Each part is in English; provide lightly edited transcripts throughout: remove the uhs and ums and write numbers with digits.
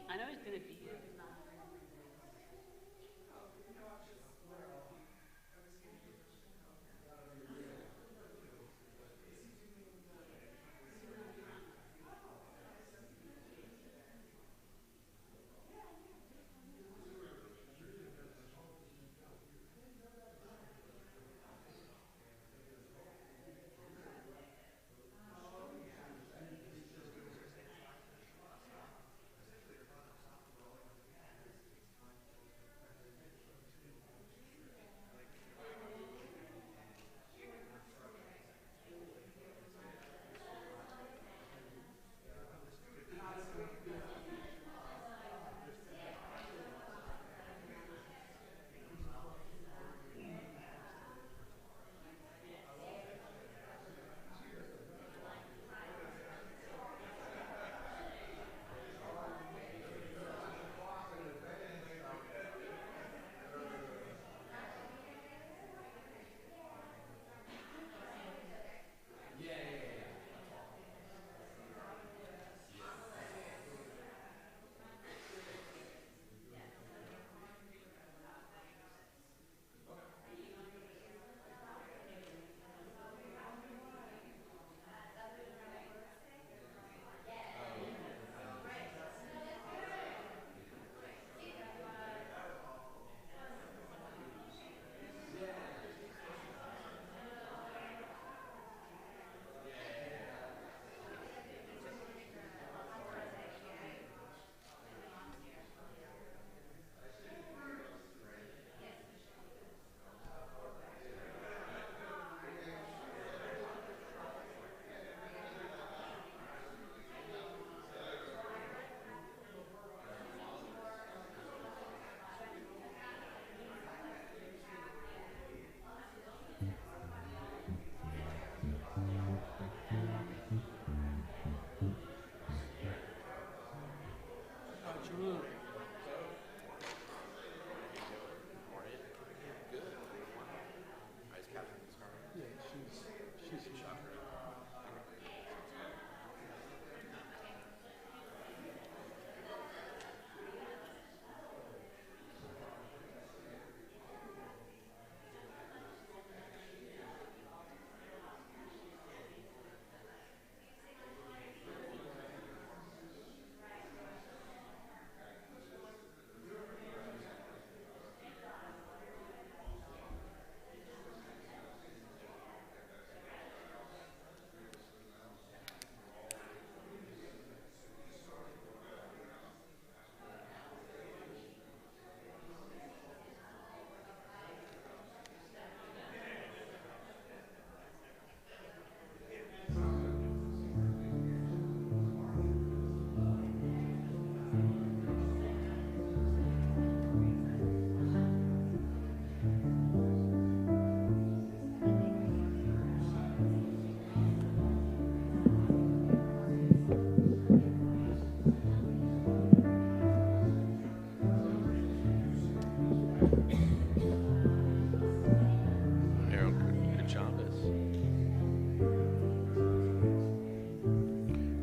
I know he's gonna be here.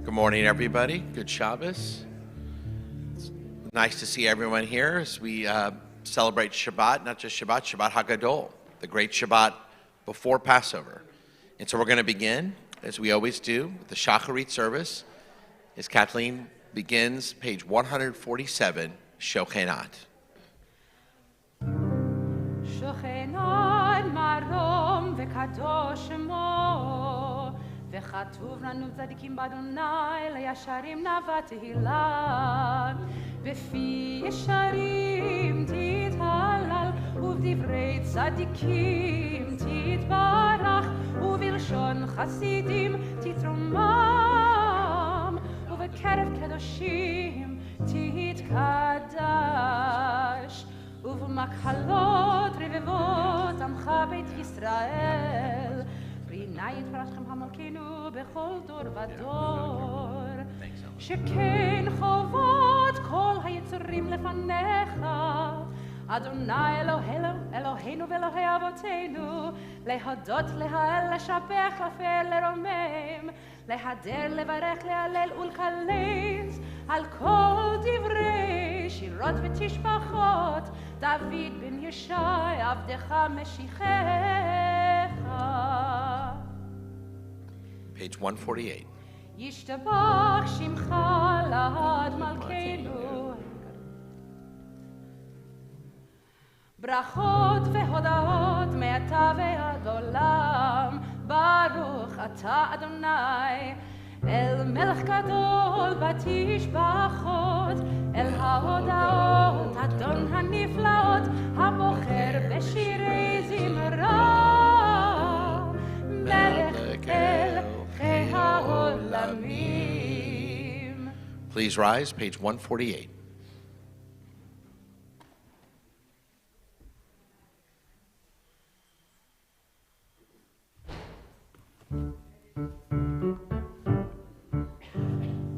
Good morning, everybody. Good Shabbos. It's nice to see everyone here as we celebrate Shabbat, not just Shabbat, Shabbat HaGadol, the great Shabbat before Passover. And so we're going to begin, as we always do, with the Shacharit service, as Kathleen begins page 147, Shochenat. שוכנת מרום וקדוש שמו וכתוב לנו צדיקים באדוני לישרים נאווה תהילה בפי ישרים תתהלל ובדברי צדיקים תתברך ובלשון חסידים תתרומם ובקרב קדושים תתקדש ובמקהלות רבבות עמך בית ישראל רינה יתברכם המלכנו בכל דור ודור שכן חובות כל היצורים לפניך אדוני אלוהינו ואלוהי אבותינו להודות להלל לשבח לפעל לרומם להדר לברך להלל ולקלס על כל דברי שירות ותשבחות, דוד בן ישי עבדך משיחך. Page 148. ישתבח שמך לעד מלכנו. ברכות והודאות מעתה ועד עולם, ברוך אתה אדוני, אל מלך גדול בתשבחות, אל ההודאות אדון הנפלאות, הבוחר בשירי זמרה, מלך אלוהי העולמים. Please rise, page 148.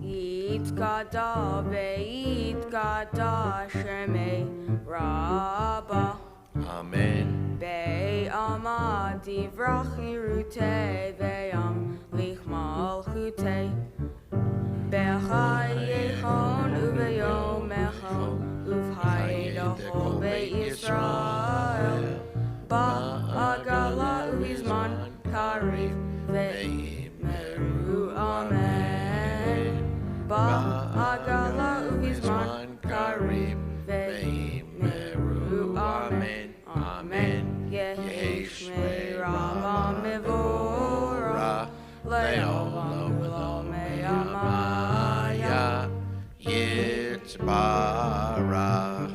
יתגדל ויתגדל שמי רבה. Amen. בעלמא דברך חירותי וימליך מלכותי. בחייכון וביומכון ובחידכו בישראל. בעגלה ובזמן קריב ויאמרו אמן. בעגלה ובזמן קריב ויאמרו אמן. אמן. יהי שמי רבה מבורך לעולם ולעולמי ימיה. יתברך,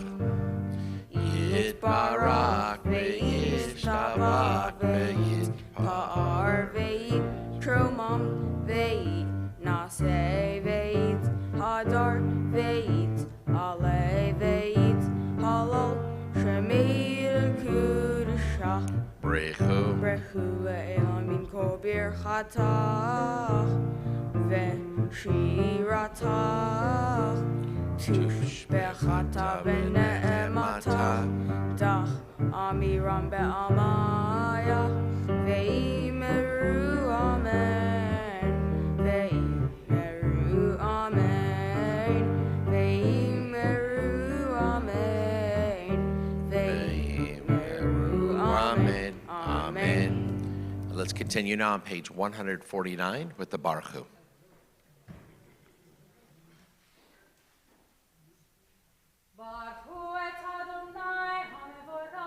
יתברך וישתבח ויתפאר ויתרומם ויתנשא ויתהדר ויתעלה ויתהלל שמי לקודשך. ברכו ברכו לעולמים כל ברכתך ושירתך, תושבחת ונאמתך, דך אמירם בעלמיה ויאמרו אמן. ויאמרו אמן. ויאמרו אמן. ויאמרו אמן. Amen. Let's continue now on page 149 with the Baruch Hu. ברכו את אדוני המבורך.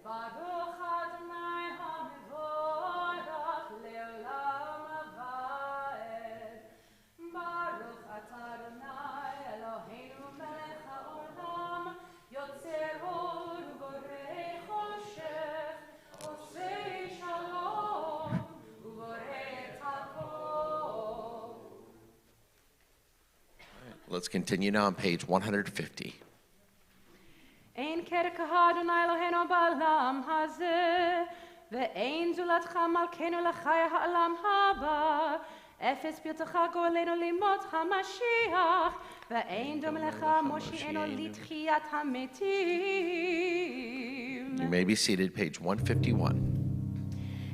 ברוך אדוני המבורך לעולם ועד. ברוך אתה אדוני אלוהינו מלך העולם, יוצר אור ובורא חושך, עושה שלום ובורא את הכל. Let's continue now on page 150. אין כרך אדוני אלוהינו בעולם הזה, ואין זולתך מלכנו לחי העולם הבא. אפס פרצך גואלנו לימות המשיח, ואין דומה לך מושיענו לתחיית המתים. You may be seated, page 151.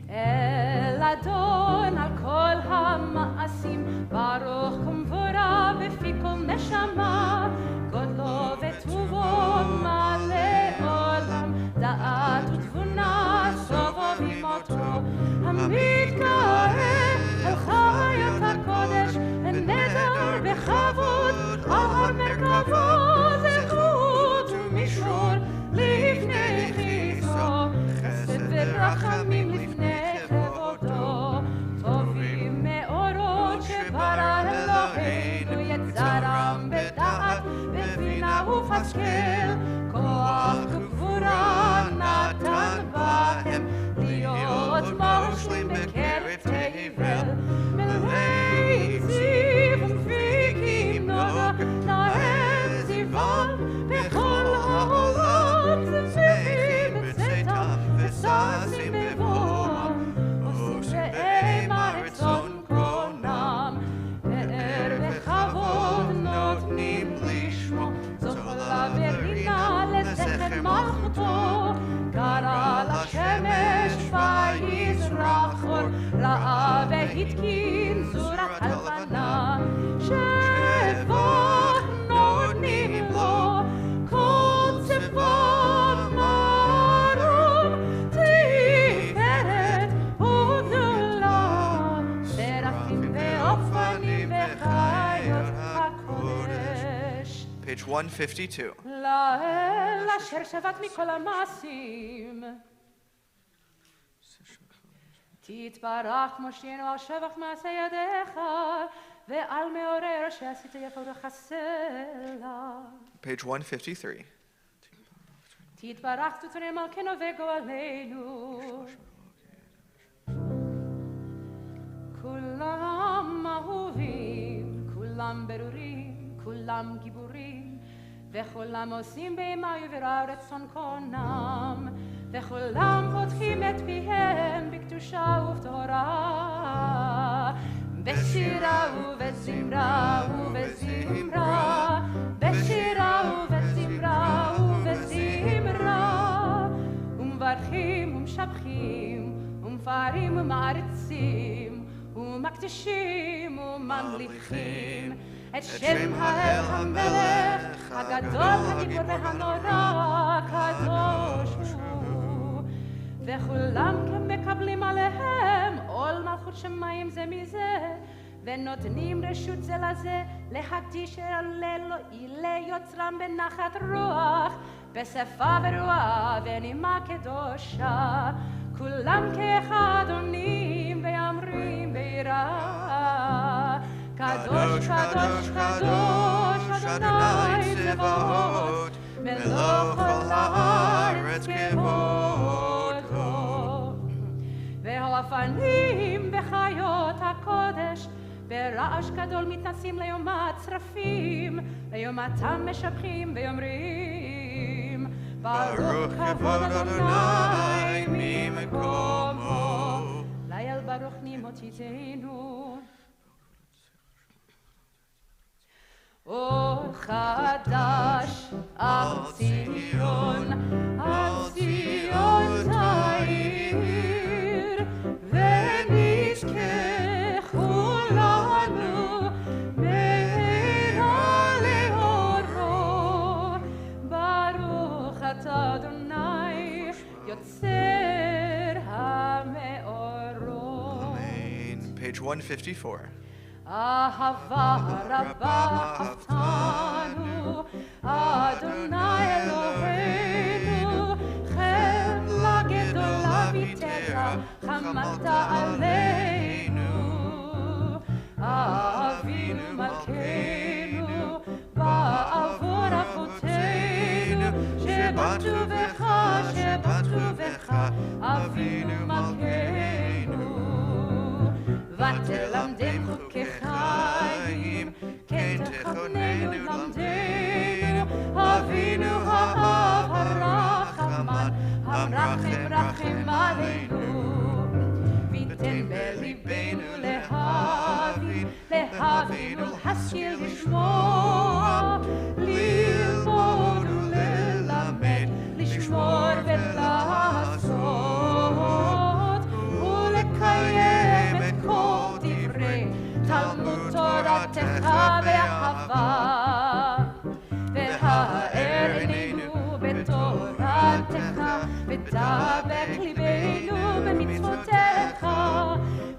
אל אדון על כל המעשים, ברוך ומבורא בפי כל נשמה, גודלו וטובו מלא עולם, דעת ותבונה סובו במותו, המתגאה אל חיות הקודש, ונדר בכבוד, על מרכבו זכות ומשול לפני חיסו, חסד ורחמים לפני כבודו, טובים מאורות שברא אלוהינו, יצרם בדעת, בבינה ופשכל, כוח וגבורה נתן בהם, להיות מושלים בקרב תבל, מלאי זיו ומפיקים נוגה, נאה זיוון בכל העולם, צמחים בצאתם וששים בבואם, עושים בהם הרצון קרונם, פאר וכבוד נותנים לשמו, זולה ורינה לזכר מלכותו, קרא לשמש ויזרח אור, ראה התקין זורת הלבנה, שבח נותנים לו, כל צבא מרום, תפארת וגדולה, שרפים ואופנים וחיות הקודש. Page 152. לאל אשר שבת מכל המעשים. תתברך מושיענו על שבח מעשה ידיך, ועל מעורר שעשית יפה וחסלה. Page 153. תתברך תותני מלכנו וגואלנו. כולם אהובים, כולם ברורים, כולם גיבורים, וכולם עושים באימה וברע רצון קונם, וכולם פותחים את פיהם בקדושה ובטהרה, בשירה ובזמרה ובזמרה, בשירה ובזמרה ובזמרה, ומברכים ומשבחים ומפארים ומעריצים ומקדשים וממליכים את שם האל המלך הגדול הגיבור והנורא הקדוש הוא, וכולם מקבלים עליהם עול מלכות שמיים זה מזה, ונותנים רשות זה לזה להקדיש אלי יוצרם בנחת רוח, בשפה ורוח ונימה קדושה, כולם כאחד עונים ואמרים ביראה, קדוש קדוש קדוש אדוני צבאות, מלוך כל הארץ כבודו. והאופנים וחיות הקודש ברעש גדול מתנסים ליום הצרפים, ליומתם משבחים ואומרים, ברוך כבוד אדוני ממקומו. ליל ברוך נמותיתנו. אור חדש על ציון תאיר, ונזכה כולנו מהרה לאורו. ברוך אתה אדוני יוצר המאורות. Page 154. אהבה רבה אהבתנו, אדוני אלוהינו, חמלה גדולה ויתרה חמלת עלינו. אבינו מלכנו, בעבור אבותינו, שבטו בך, שבטו בך, אבינו מלכנו. ותלמדם חוקי חיים, כן תכוננו למדנו, אבינו האב הרחמן, המרחם רחם עלינו. ויתן בליבנו להבין, להבין ולהשכיל לשמוע, ללמוד וללמד, לשמור ולעשות, ולקיים את כל דברי תלמוד תורתך באהבה. והאר עינינו בתורתך, ודבק ליבנו במצוותיך,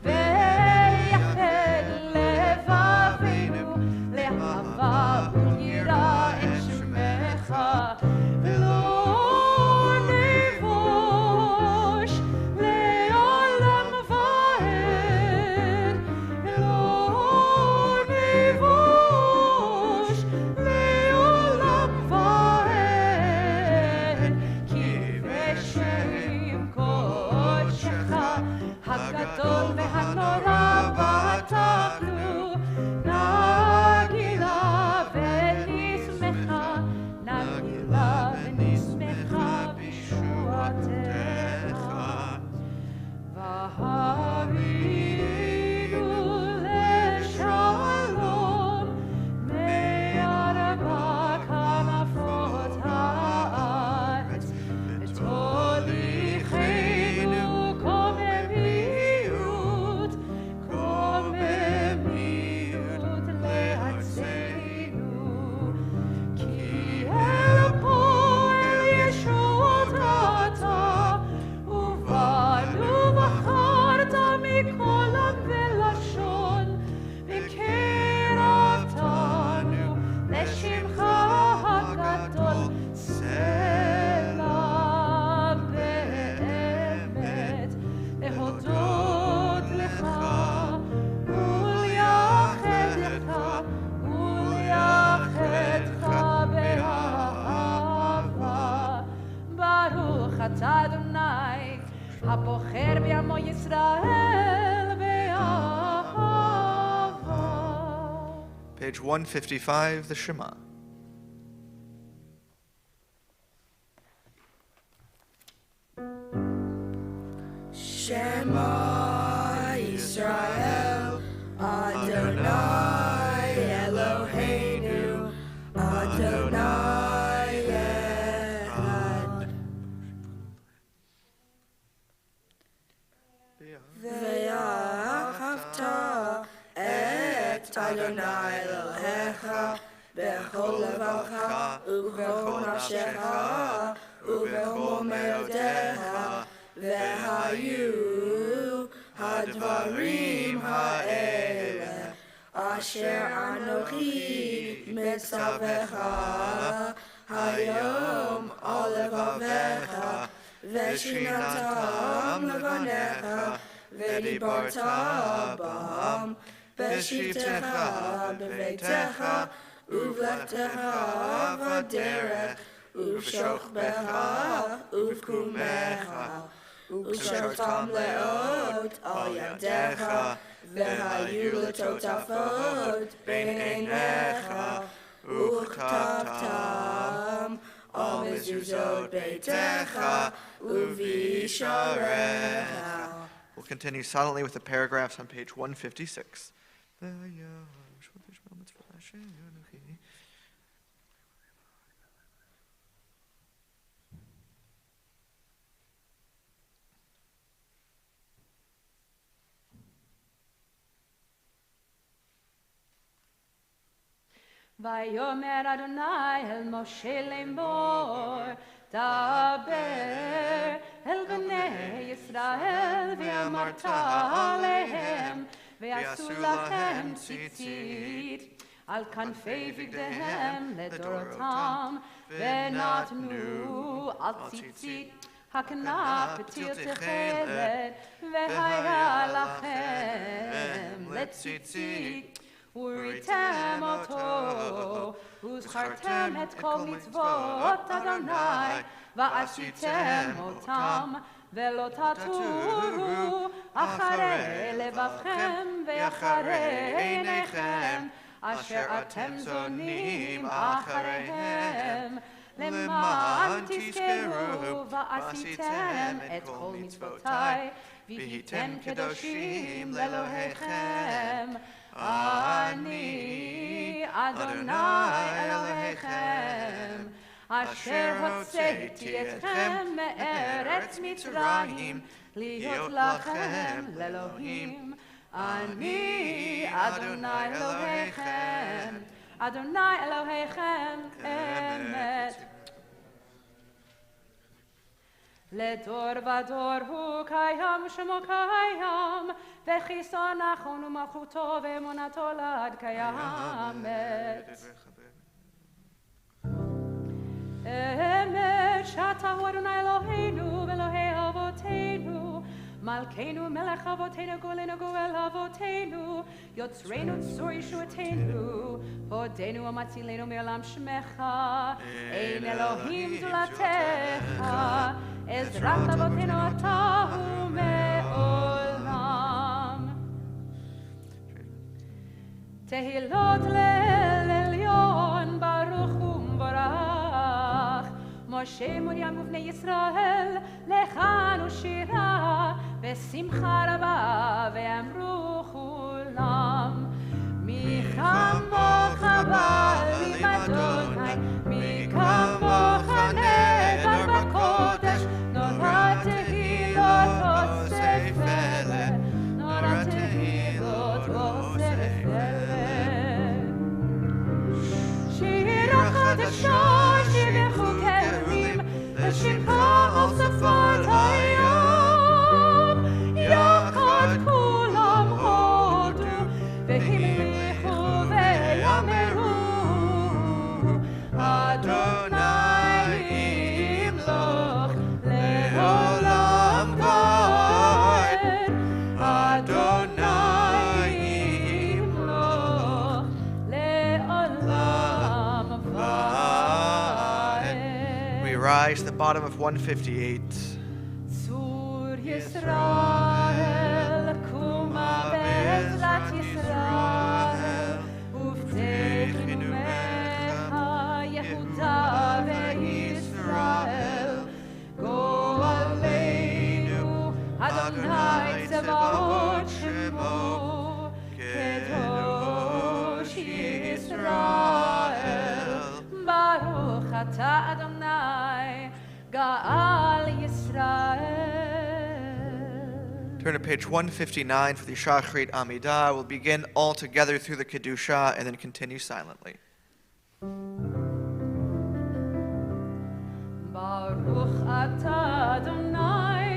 ויחד לבבינו לאהבה וליראה את שמך. לא נבוש לעולם ועד, לא נבוש לעולם ועד, כי בשם קודשך הגדול והנורא בטחנו, נגילה ונשמחה, נגילה ונשמחה בישועתך. והביאו לשלום מארבע כנפות הארץ, ותוליכנו קוממיות כל Page 155, the Shema. Shema Yisrael, Adonai Eloheinu, Adonai Echad. Ve'ahavta et Adonai Elohecha bechol levacha ubechol nafshecha ubechol meodecha Ve'hayu hadvarim ha'ele asher anochi mitzavecha hayom al levavecha ve'shinatam levanecha ve'dibarta bam b'shivtecha b'veitecha uvlechtecha v'derech uv'shochbecha uv'kumecha Ushartam leot al yadecha, vehayu letotafot bein einecha, uchtavtam al mezuzot beitecha, uvisharecha. We'll continue silently with the paragraphs on page 156. Vayomer Adonai el Moshe lemor, daber el bnei Yisrael ve'amarta alehem ve'asu lachem tzitzit al kanfei vigdehem ledorotam ve'natnu al tzitzit haknaf betil techelet ve'haya lachem letzitzit Uritem oto, uzchartem et kol mitzvot Adonai, va'ashitem otam, ve'lo taturu, acharei levavchem ve'acharei einechem, asher atem zonim achareihem, למען תזכרו ועשיתם את כל מצוותיי, והייתם קדושים לאלוהיכם. אני אדוני אלוהיכם, אשר הוצאתי אתכם מארץ מצרים, להיות לכם לאלוהים. אני אדוני אלוהיכם, אדוני אלוהיכם אמת. לדור ודור הוא קיים שמו קיים, וכיסו נכון ומלכותו ואמונתו לעד קיימת. אמת שאתה הוא אדוני אלוהינו ואלוהי אבותינו, מלכנו מלך אבותינו גואלנו גואל אבותינו, יוצרנו צור ישועתנו, הודינו ומצילנו מעולם שמך, אין אלוהים זולתך, עזרת אבותינו אתה הוא מעולם. תהילות לאל עליון ברוך ומבורך, משה מרים ובני ישראל לכנו שירה בשמחה רבה ואמרו כולם מי כמוך בעלים אדוני מי כמוך נדר בקודש נורא תהילות עושה פלא נורא תהילות עושה פלא שיר החדשה שיבחו כרמים לשמך על שפת הים יחד כולם הודו והמליכו ויאמרו אדוני ימלוך לעולם ועד אדוני ימלוך לעולם ועד. We rise to the bottom of 158. צור ישראל, קומה בעזרת ישראל, ופדה צבאות שמו, קדוש ישראל. ברוך אתה אדוני, גאל ישראל. Turn to page 159 for the Shachrit Amidah. We'll begin all together through the Kedusha and then continue silently. Baruch atah Adonai,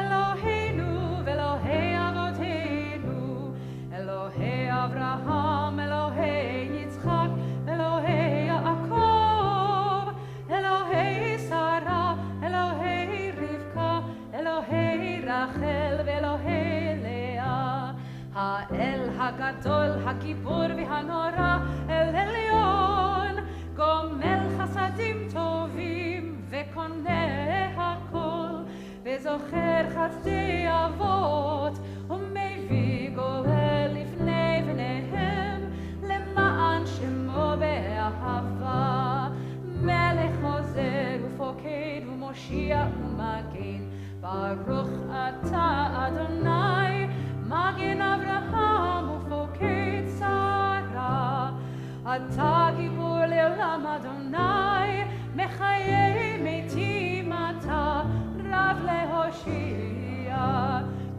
Eloheinu ve'Elohei avoteinu, Elohei Avraham, Elohei Yitzchak, Elohei Yaakov, Elohei Sarah, Elohei Rivka, Elohei Rachel ve'Elohei Leah, Ha'el hagadol, hagibor v'hanora, El Elyon, גומל חסדים טובים וקונה הכל וזוכר חסדי אבות ומביא גואל לפני בניהם למען שמו באהבה מלך עוזר ופוקד ומושיע ומגן ברוך אתה אדוני מגן אברהם ופוקד שרה אתה גיבור לעולם אדוני, מחיי מתים אתה, רב להושיע.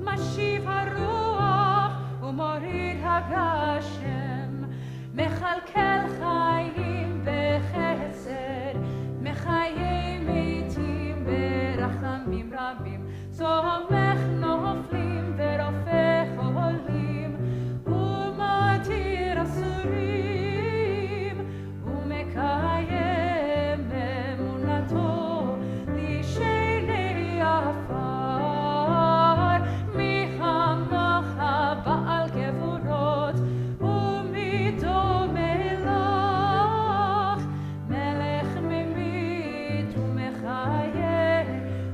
משיב הרוח ומוריד הגשם, מכלכל חיים בחסד, מחיי מתים ברחמים רבים, סומך נופלים ורופא חולים, ומתיר אסורים. קיים אמונתו לשני עפר מחמוך בעל גבורות ומידו מלך מלך ממית ומחיה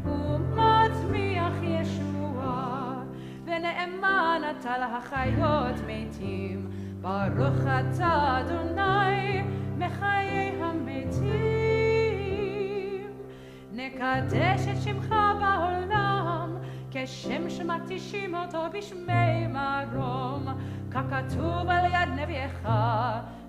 ומצמיח ישועה ונאמן אתה להחיות מתים ברוך אתה אדוני מחיי המתים נקדש את שמך בעולם כשם שמקדישים אותו בשמי מרום ככתוב על יד נביאך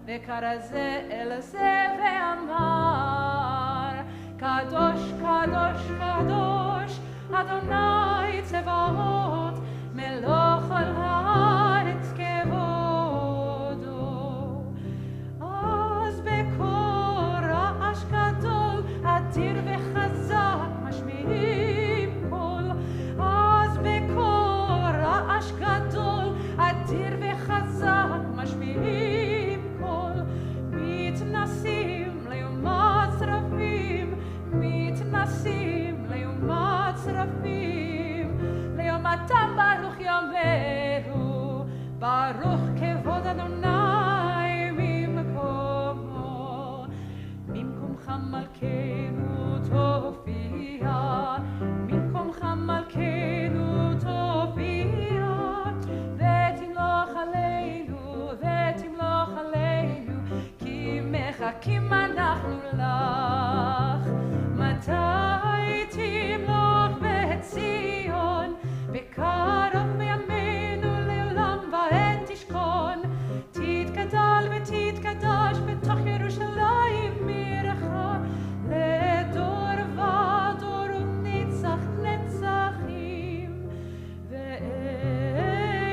וקרא זה אל זה ואמר קדוש קדוש קדוש אדוני צבאות מלוך על הארץ כבודו רעש גדול, אדיר וחזק, משמיעים קול. אז בקור רעש גדול, אדיר וחזק, משמיעים קול. מתנסים ליומת שרפים, מתנסים ליומת שרפים. ליומתם ברוך יאמרו, ברוך כבוד אדוני ממקומו. ממקומך מלכנו תופיע, ממקומך מלכנו תופיע, ותמלוך עלינו, ותמלוך עלינו, כי מחכים אנחנו לך. מתי תמלוך בציון, בקרוב מימינו לעולם ועד תשכון, תתגדל ותתקדש בתוך ירושלים עירך, לדור ודור ונצח נצחים,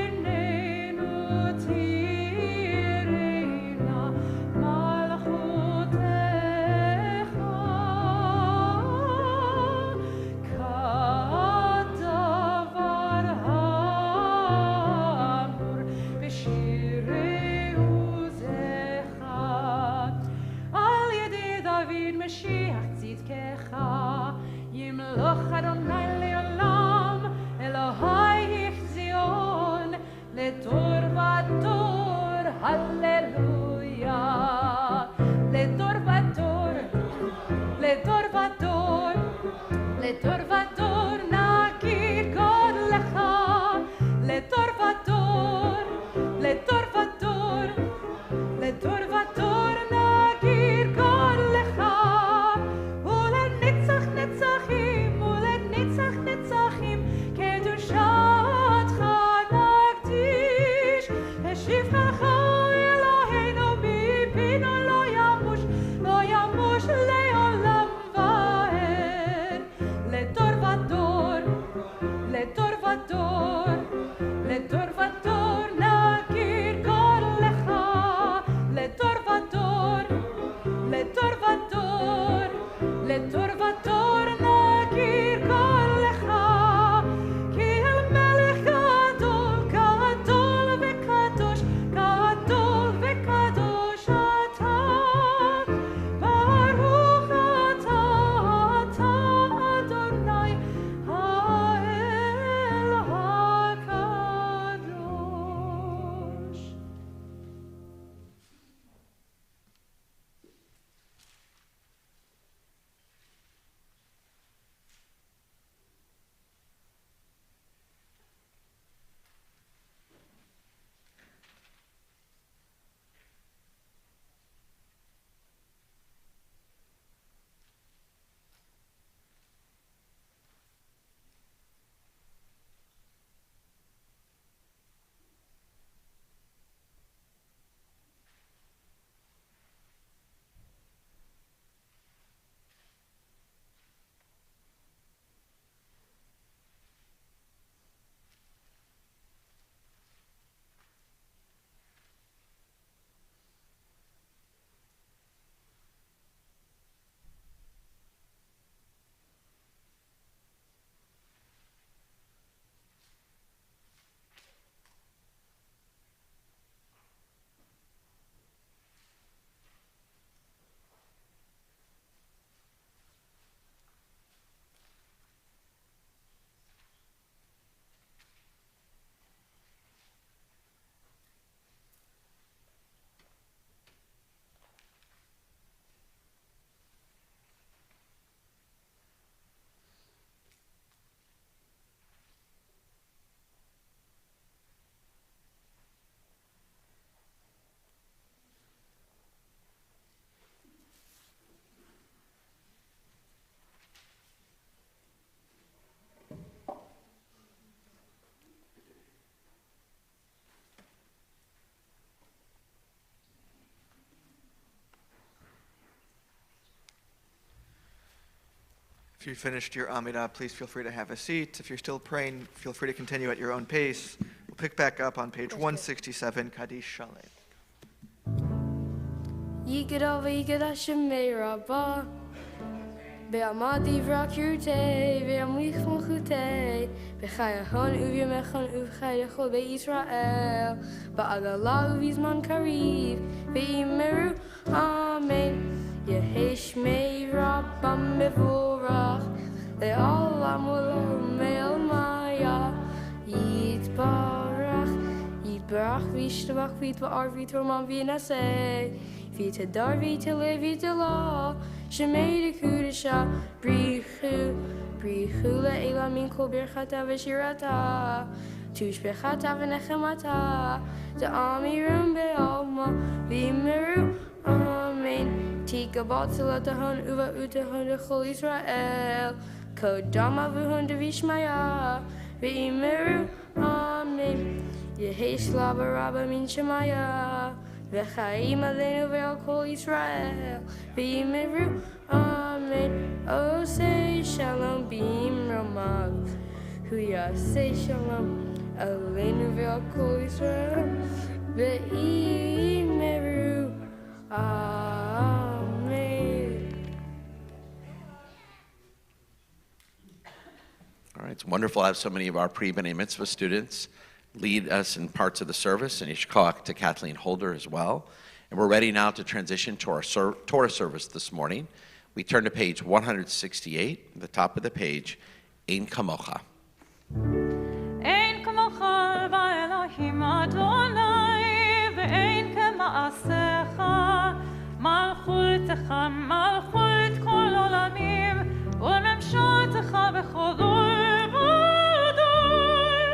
ועינינו תראינה מלכותך, כדבר האמור בשירי עוזך. על ידי דוד משיח צדקך, ימלוך אדוני לעולם, אלוהי ציון, לדור ודור, הללויה. לדור ודור, לדור ודור, לדור ודור נגיד גודלך, לדור ודור, לדור ודור, לדור ודור נגיד גודלך, ולנצח נצחים, ולנצח נצחים, קדושתך. If you finished your Amidah, please feel free to have a seat. If you're still praying, feel free to continue at your own pace. We'll pick back up on page 167, Kaddish Shalem. Yigadav Yigadashim Rabba Be'amadi Vrakirte Ve'amlichon Chute Be'chayahon Uvimechon Uvchayachol Be'Yisrael Ba'agala Uvizman Kariv Ve'imeru Amen Yehesh Mei Rabbam Mevorach Le'olam Olom Me'el Maya Yitbarach V'Yishtabach V'Yitba'ar V'Yitroman V'Yinaseh Vita dar, vita le, vita la, shemei de kudesha, brichu le ela min kol birchata v'shirata, tushbechata v'nechemata, da'amirum be'alma, v'imeru, amen. Tika batzela tahon uva utahon dechol Yisrael, kodama v'hon devishmaya, v'imeru, amen. Yehesh laba rabba min shemaya, V'chaim aleinu ve'al kol Yisrael V'yimeru Amen Osei shalom b'imramav Hu yasei shalom aleinu ve'al kol Yisrael V'yimeru Amen. All right, it's wonderful to have so many of our pre-B'nai Mitzvah students lead us in parts of the service, and Yishkoach to Kathleen Holder as well. And we're ready now to transition to our Torah service this morning. We turn to page 168, at the top of the page, Ein Kamocha. Ein kamocha v'Elohim Adonai ve'ein kema'asecha malchutecha malchut kol olamim u'memshatecha b'chol dor v'dor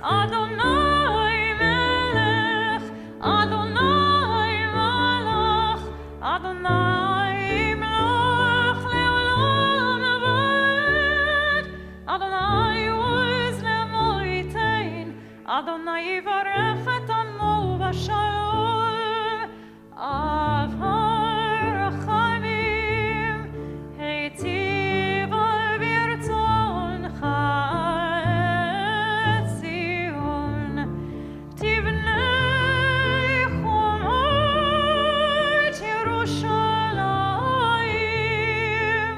Adonai melech Adonai malach Adonai melech le'olam v'ed Adonai uz le'moitein Adonai yivarech et amo b'shalom av harachamim heitiv al birtzoncha et Zion tivnei chomot Yerushalayim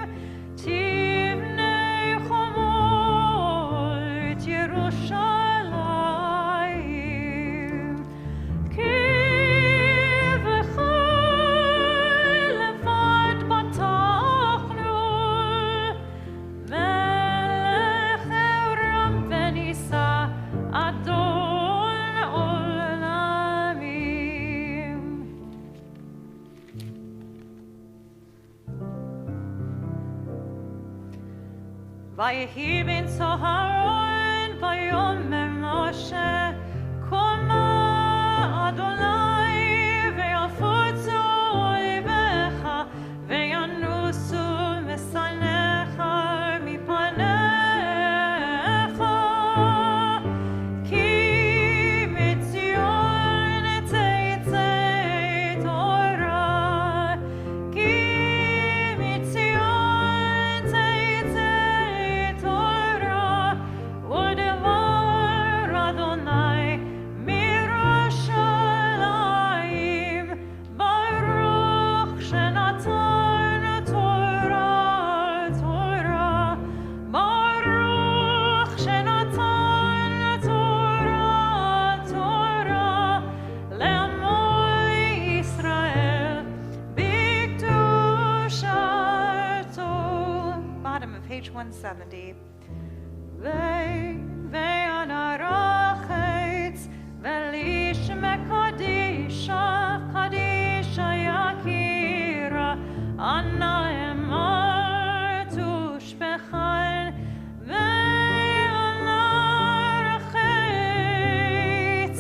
tivnei chomot Yerushalayim ki v'chai levad batachnu melech Euram v'nisa Adon olamim. Vayehi ben Soharon vayomer Moshe Koma Adonai ve'yafutzu oivecha ve'yanusu mesanecha mipanecha ki mitzion teitzei Torah ki mitzion teitzei Torah u'devar Adonai mirushalayim baruch shenatan Torah Torah baruch shenatan Torah Torah le'amo Yisrael b'kedushato. Bottom of page 170. Ve'anarachetz ve'lish mekadisha kadisha yakira anna emar tushbechan ve'anarachetz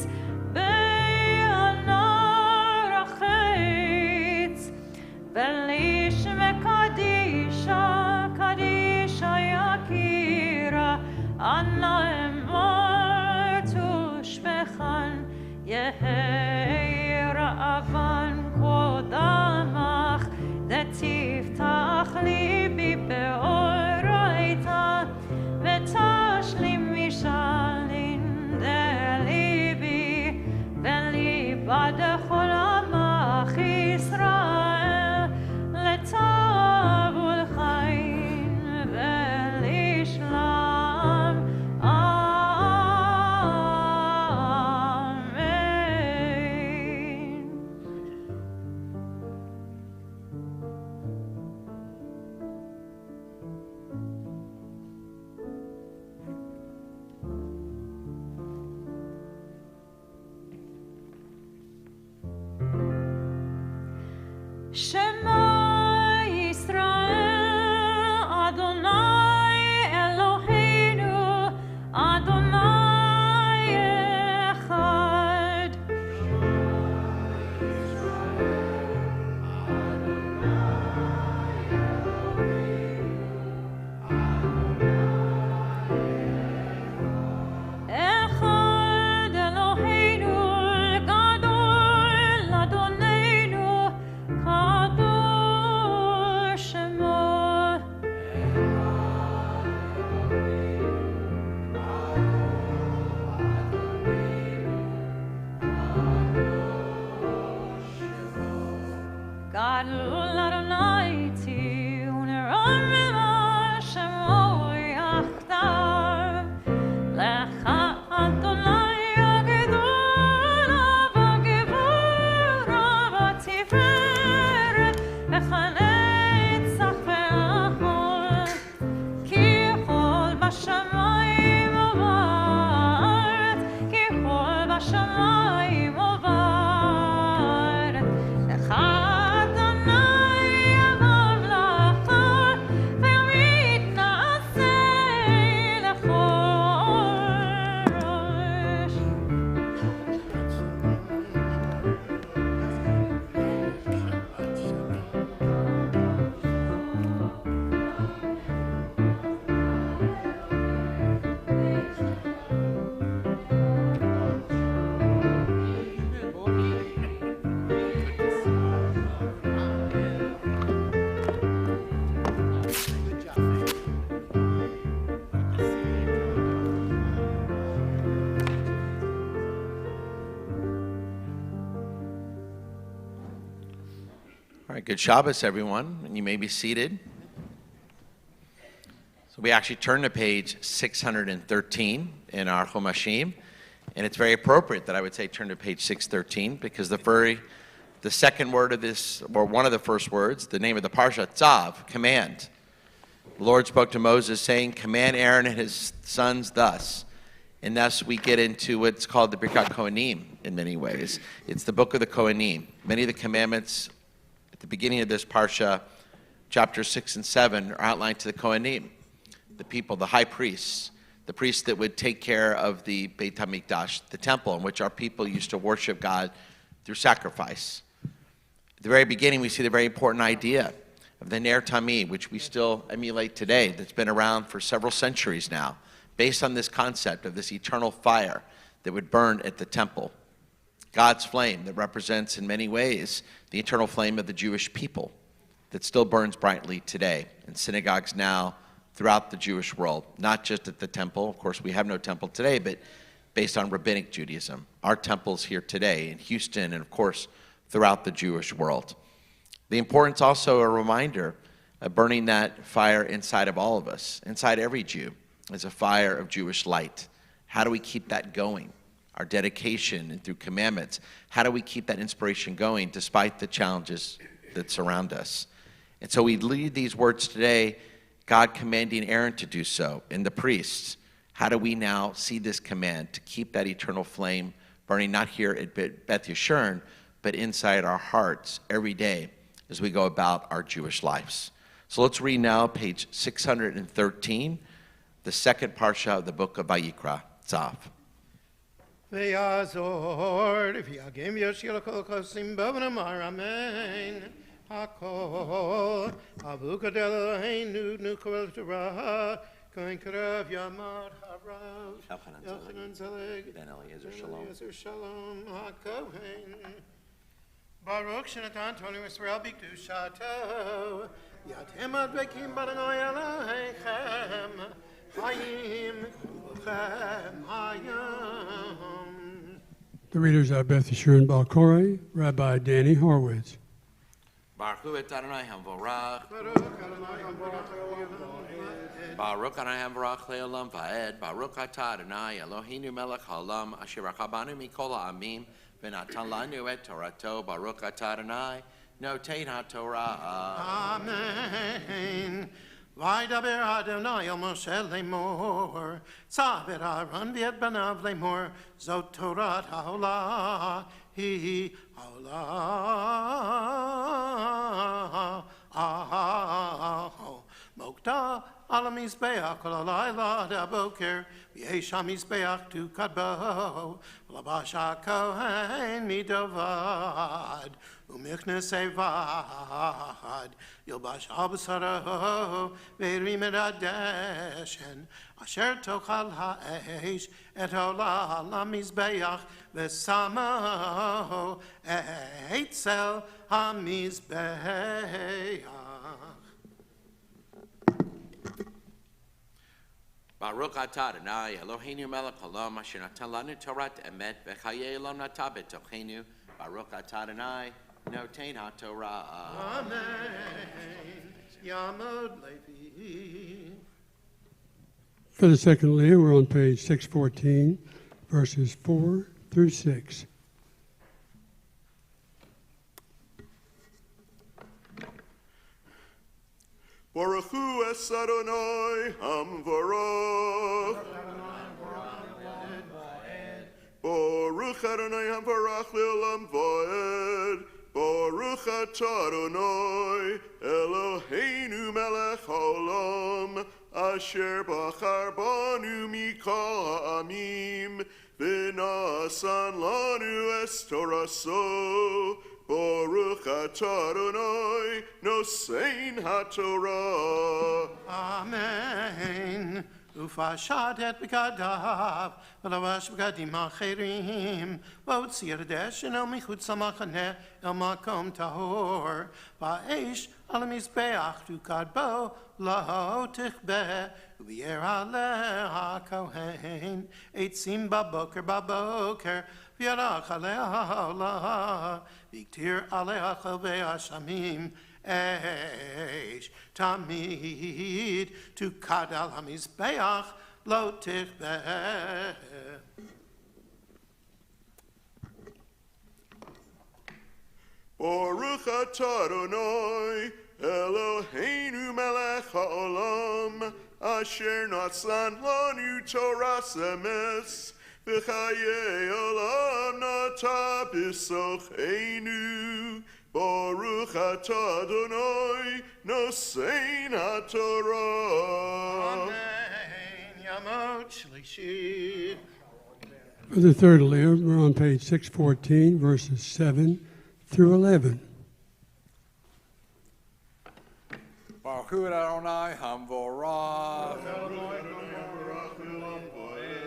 ve'anarachetz ve'lish mekadisha kadisha yakira anna emar tushbechan yeheira avan kodamach detiftach libi be'ora דכל עמך ישראל לטוב ולחיים ולשלום. אמן. Shema Yisrael, Adonai Eloheinu, Adonai Echad. Echad Eloheinu, Gadol Adonenu, Kadosh Shemo. Gadol Adonai Unerorima Shemo Yachdav. Lecha Adonai Agedol Avagevur Avatiferet Bechanetzach Ve'achol Ki Chol Bashamayim Uvaret Ki Chol Bashamayim Uvaret Lecha Adonai Amamlacha Ve'amid Na'aseh Lechol Rosh. All right, good Shabbos, everyone, and you may be seated. So we actually turn to page 613 in our Chumashim, and it's very appropriate that I would say turn to page 613 because the second word of this, or one of the first words, the name of the parsha, Tzav, command. The Lord spoke to Moses saying, command Aaron and his sons thus. And thus we get into what's called the Birkat Kohanim in many ways. It's the book of the Kohanim. Many of the commandments at the beginning of this parsha, chapters 6 and 7, are outlined to the Kohanim, the people, the high priests, the priests that would take care of the Beit HaMikdash, the temple in which our people used to worship God through sacrifice. At the very beginning, we see the very important idea of the Ner Tamid, which we still emulate today, that's been around for several centuries now, based on this concept of this eternal fire that would burn at the temple. God's flame that represents in many ways the eternal flame of the Jewish people that still burns brightly today in synagogues now throughout the Jewish world, not just at the temple. Of course, we have no temple today, but based on rabbinic Judaism. Our temples here today in Houston and, of course, throughout the Jewish world. The importance also a reminder of burning that fire inside of all of us, inside every Jew, as a fire of Jewish light. How do we keep that going? Our dedication and through commandments, how do we keep that inspiration going despite the challenges that surround us? And so we lead these words today, God commanding Aaron to do so, and the priests. How do we now see this command to keep that eternal flame burning, not here at Beth Yeshurun, but inside our hearts every day as we go about our Jewish lives? So let's read now page 613, the second parsha of the book of Vayikra, Tzav. ויעזור ויגם ישיר לכל חסים בבנמר אמן הכל אבו גדל אלוהינו נקבל תורה כהן קרב ימר הרב יוחנן זלג בן אליעזר שלום הכהן ברוך שנתן תורה ישראל בקדושתו ידהם הדבקים באדוני אלוהיכם חיים לכם היום The readers are Beth Yeshurun Balkore, Rabbi Danny Horwitz. Baruch hu et Adonai hamvorach. Baruch Adonai hamvorach le'olam va'ed. Baruch atah Adonai Eloheinu melech haolam asher rachabanu mikol ha'amim v'natan lanu et Torato. Baruch atah Adonai notein ha'torah. Amen. Vaydaber Adonai el Moshe lemor, Tzaver Aaron v'et banav lemor, Zot Torat ha'olah, hi ha'olah. Mokta al mizbeach kol halayla ad haboker, v'yesh hamizbeach tu kadbo, v'labash ha'kohen midavad. Umichnes evad, Yilbash Abasaro, Verim Adeshen, Asher Tochal Ha'esh, Et Ola Lamizbeach, Vesamo, Eitzel Hamizbeach. Baruch atah Adonai Eloheinu melech haolam asher natan lanu Torat emet v'chayei olam nata b'tochenu. Baruch atah Adonai notein ha'torah. Amen. Yamod Levi. For the second Leah, we're on page 614, verses 4 through 6. Baruch hu es Adonai hamvarach. Baruch Adonai hamvarach le'olam va'ed. Baruch atah Adonai Eloheinu melech haolam asher bachar banu mikol ha'amim v'nasan lanu es toraso. Baruch atah Adonai nosein ha'torah. Amen. Ufashad et begadav, v'lavash begadim acherim, v'otzir deshen el michut samachane el makom tahor, v'aish al mizbeach tu kadbo lo tichbe, v'yer aleh kohen, eitzim baboker, v'yarach aleh ha'olah, v'iktir aleh ve'ashamim, Eish tamid tu kadal hamizbeach lo tichbeh. Baruch atah Adonai Eloheinu melech haolam asher nasan lanu toras emes v'chayei olam nata b'socheinu. Baruch atah Adonai nosein ha'torah. Amen. Yamot Shlishi. For the third Leah, we're on page 614, verses 7 through 11. Baruch hu Adonai hamvorach.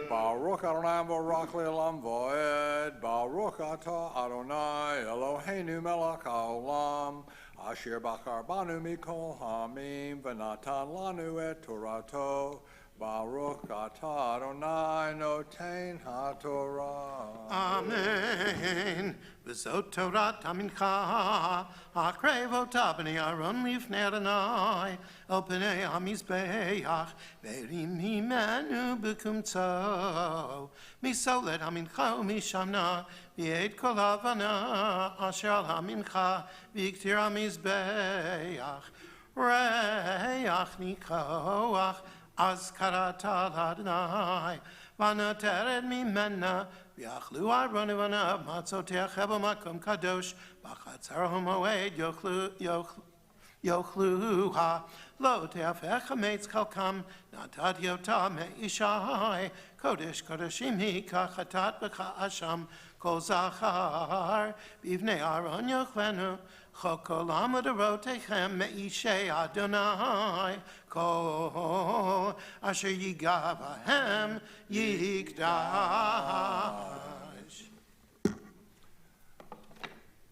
Baruch Adonai hamvorach le'olam va'ed. Baruch atah Adonai Eloheinu melech haolam asher bachar banu mikol ha'amim v'natan lanu et torato. Baruch atah Adonai notein ha'torah. Amen. V'zot Torat hamincha, akrev ota b'nei Aaron lifnei Adonai, el pnei hamizbeach, ve'rim himenu b'kumtzo. Misolet hamincha u'mishamna, v'yed kol havana, asher al hamincha, v'iktir hamizbeach. Reach nikoach, az karata l'Adonai, v'noteret mimena, v'yachlu Aaron uvanav matzotech b'makom kadosh, b'chatzar ha'moed yochluha, lo te'afech hametz chalkam, natat yota me'ishai, kodesh kodeshim hi kachatat b'cha'asham, kol zachar, b'ivnei Aaron yochvenu, chokol amadorotechem me'ishei Adonai, kol asher yigav ahem yikdash.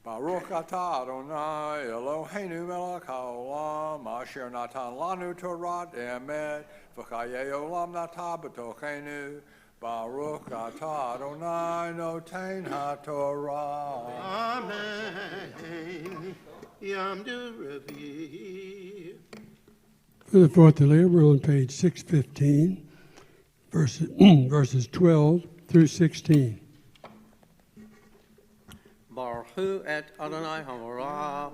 Baruch atah Adonai Eloheinu melech haolam asher natan lanu torat emet v'chayei olam nata b'tochenu. Baruch atah Adonai noten haTorah. Amen. Yom Ravi. For the fourth Aliyah, we're on page 615, verses 12 through 16. Baruch hu et Adonai Hamorah.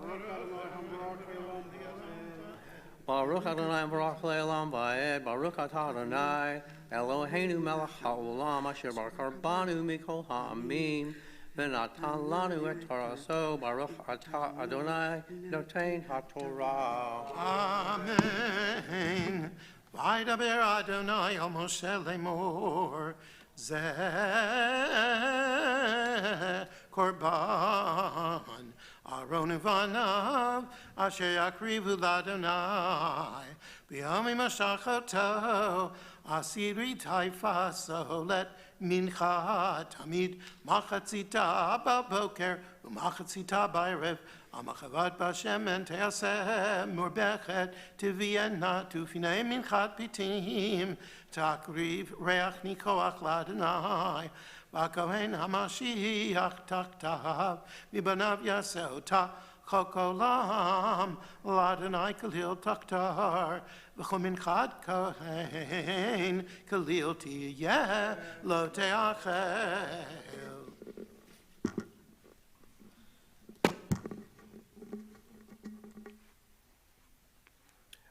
Baruch Adonai Baruch Le'olam Va'ed. Baruch atah Adonai Eloheinu melech haolam asher barakar banu mikol ha'amin v'natan lanu et Toraso. Baruch atah Adonai noten haTorah. Amen. Vaydaber Adonai al Moshe lemor. Zeh korban. Aron uvanav asher yakrivu l'Adonai. B'yom mashachoto asiri taifaso let mincha tamid machatzita baboker umachatzita b'erev amachavad b'Hashem and teaseh murbechet tiviena tufinei minchat pitim takriv reach nikoach l'Adonai v'kohen hamashiach taktav mibanav yaseh ta chokolam l'Adonai kalil taktar v'chomin chad kohen kalil tiyeh lo teachel.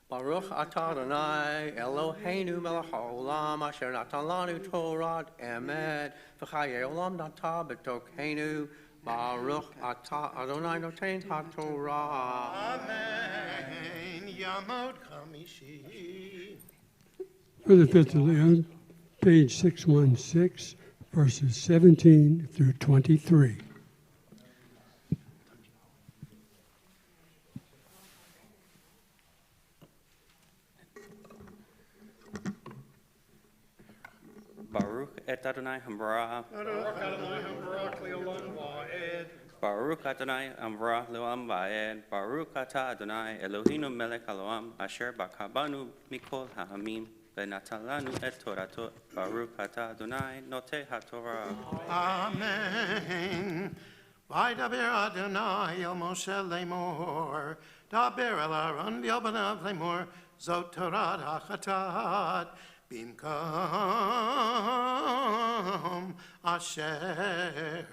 Baruch atah Adonai Eloheinu melech haolam asher natan lanu Torah emet v'chayei olam nata b'tokenu. Baruch atah Adonai noten haTorah. Amen. Yamot Chamishi. For the fifth Aliyah, page 616, verses 17 through 23. Baruch et Adonai Hamra. Baruch Adonai Hamra Le'olam Va'ed. Baruch atah Adonai Eloheinu melech haolam asher bakabanu mikol ha'amim v'natan lanu et Torato. Baruch atah Adonai noten haTorah. Amen. Vaydaber Adonai el Moshe lemor. Daber el Aaron v'el banav lemor. Zot Torah hachatat. Bimkom asher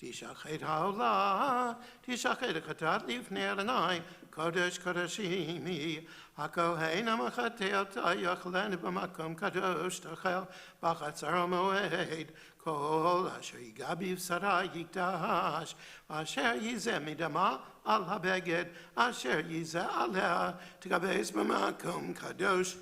tishachet haolah tishachet chatat lifnei Adonai kodesh kodeshimi hakohen amachateot ayachlen b'makom kadosh tachel b'chatzar hamoed kol asher yiga b'vsara yikdash asher yizeh midama al habeged asher yizeh aleh tigabez b'makom kadosh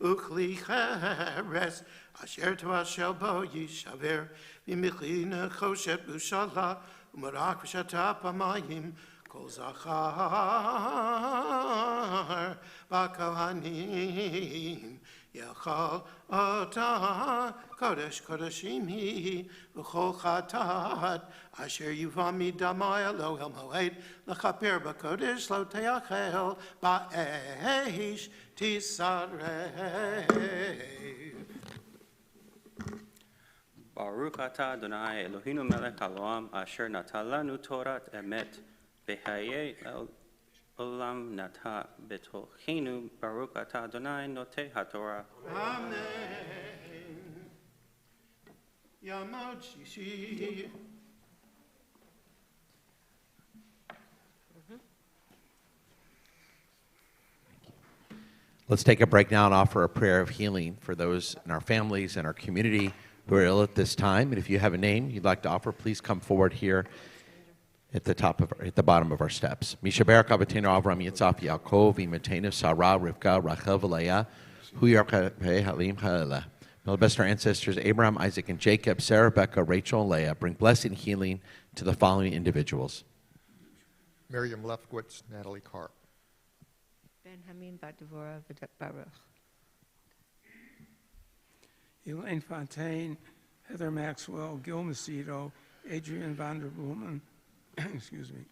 Ukli cheres asher toashel bo yishaver v'michlina choshet b'shala u'marak v'shata pamayim kol zachar b'kohanim yachal ota kodesh kodeshim hi v'chol chatat asher yuvam midamai Elohel moed l'chaper b'kodesh lo teachel ba'esh tisarei. Baruch atah Adonai Eloheinu melech haolam asher natan lanu Torah emet v'chayei olam nata b'tochenu. Baruch atah Adonai noten haTorah. Amen. Yamot Shishi. Let's take a break now and offer a prayer of healing for those in our families and our community who are ill at this time. And if you have a name you'd like to offer, please come forward here at the bottom of our steps. Mishaber Kabatenu Avram Yitzhak Yaakov Imatenu Sarah Rivka Rachel V'Leah Huyar Halim Ha'ela. May the best of our ancestors Abraham, Isaac, and Jacob, Sarah, Rebecca, Rachel, and Leah bring blessing and healing to the following individuals: Miriam Lefkowitz, Natalie Carp. Benjamin Bat-Devorah Baruch. Elaine Fontaine, Heather Maxwell, Gil Macedo, Adrian Vanderblumen, excuse me,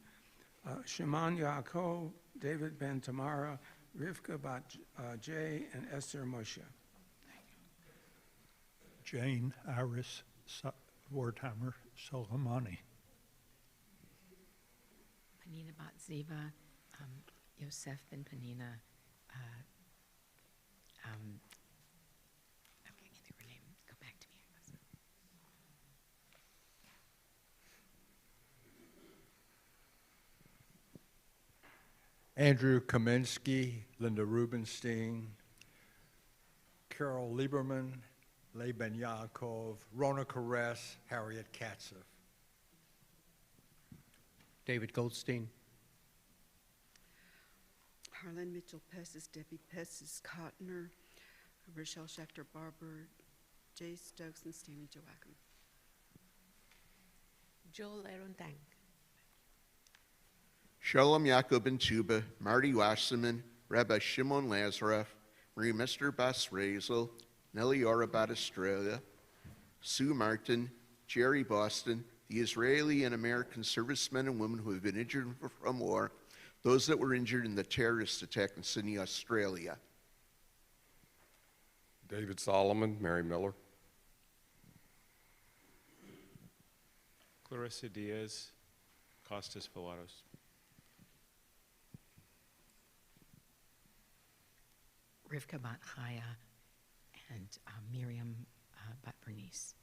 Shimon Yaakov, David Ben Tamara, Rivka Bat J, and Esther Moshe. Jane Aris Wertheimer Soleimani. Panina Bat Ziva, Yosef ben Panina, I can't think of her name. Go back to me. Andrew Kaminsky, Linda Rubenstein, Carol Lieberman, Laban Yaakov, Rona Caress, Harriet Katzeff. David Goldstein. Harlan Mitchell Pessis, Debbie Pessis, Cotner, Rochelle Schechter Barber, Jay Stokes, and Stanley Joachim. Joel Erontang. Shalom Yaakov ben Tuba, Marty Wasserman, Rabbi Shimon Lazarev, Marie Mr. Bas Razel, Nellie Orabat Australia, Sue Martin, Jerry Boston, the Israeli and American servicemen and women who have been injured from war, those that were injured in the terrorist attack in Sydney, Australia. David Solomon, Mary Miller. Clarissa Diaz, Costas Pilatos. Rivka Bat Chaya, and Miriam Bat Bernice.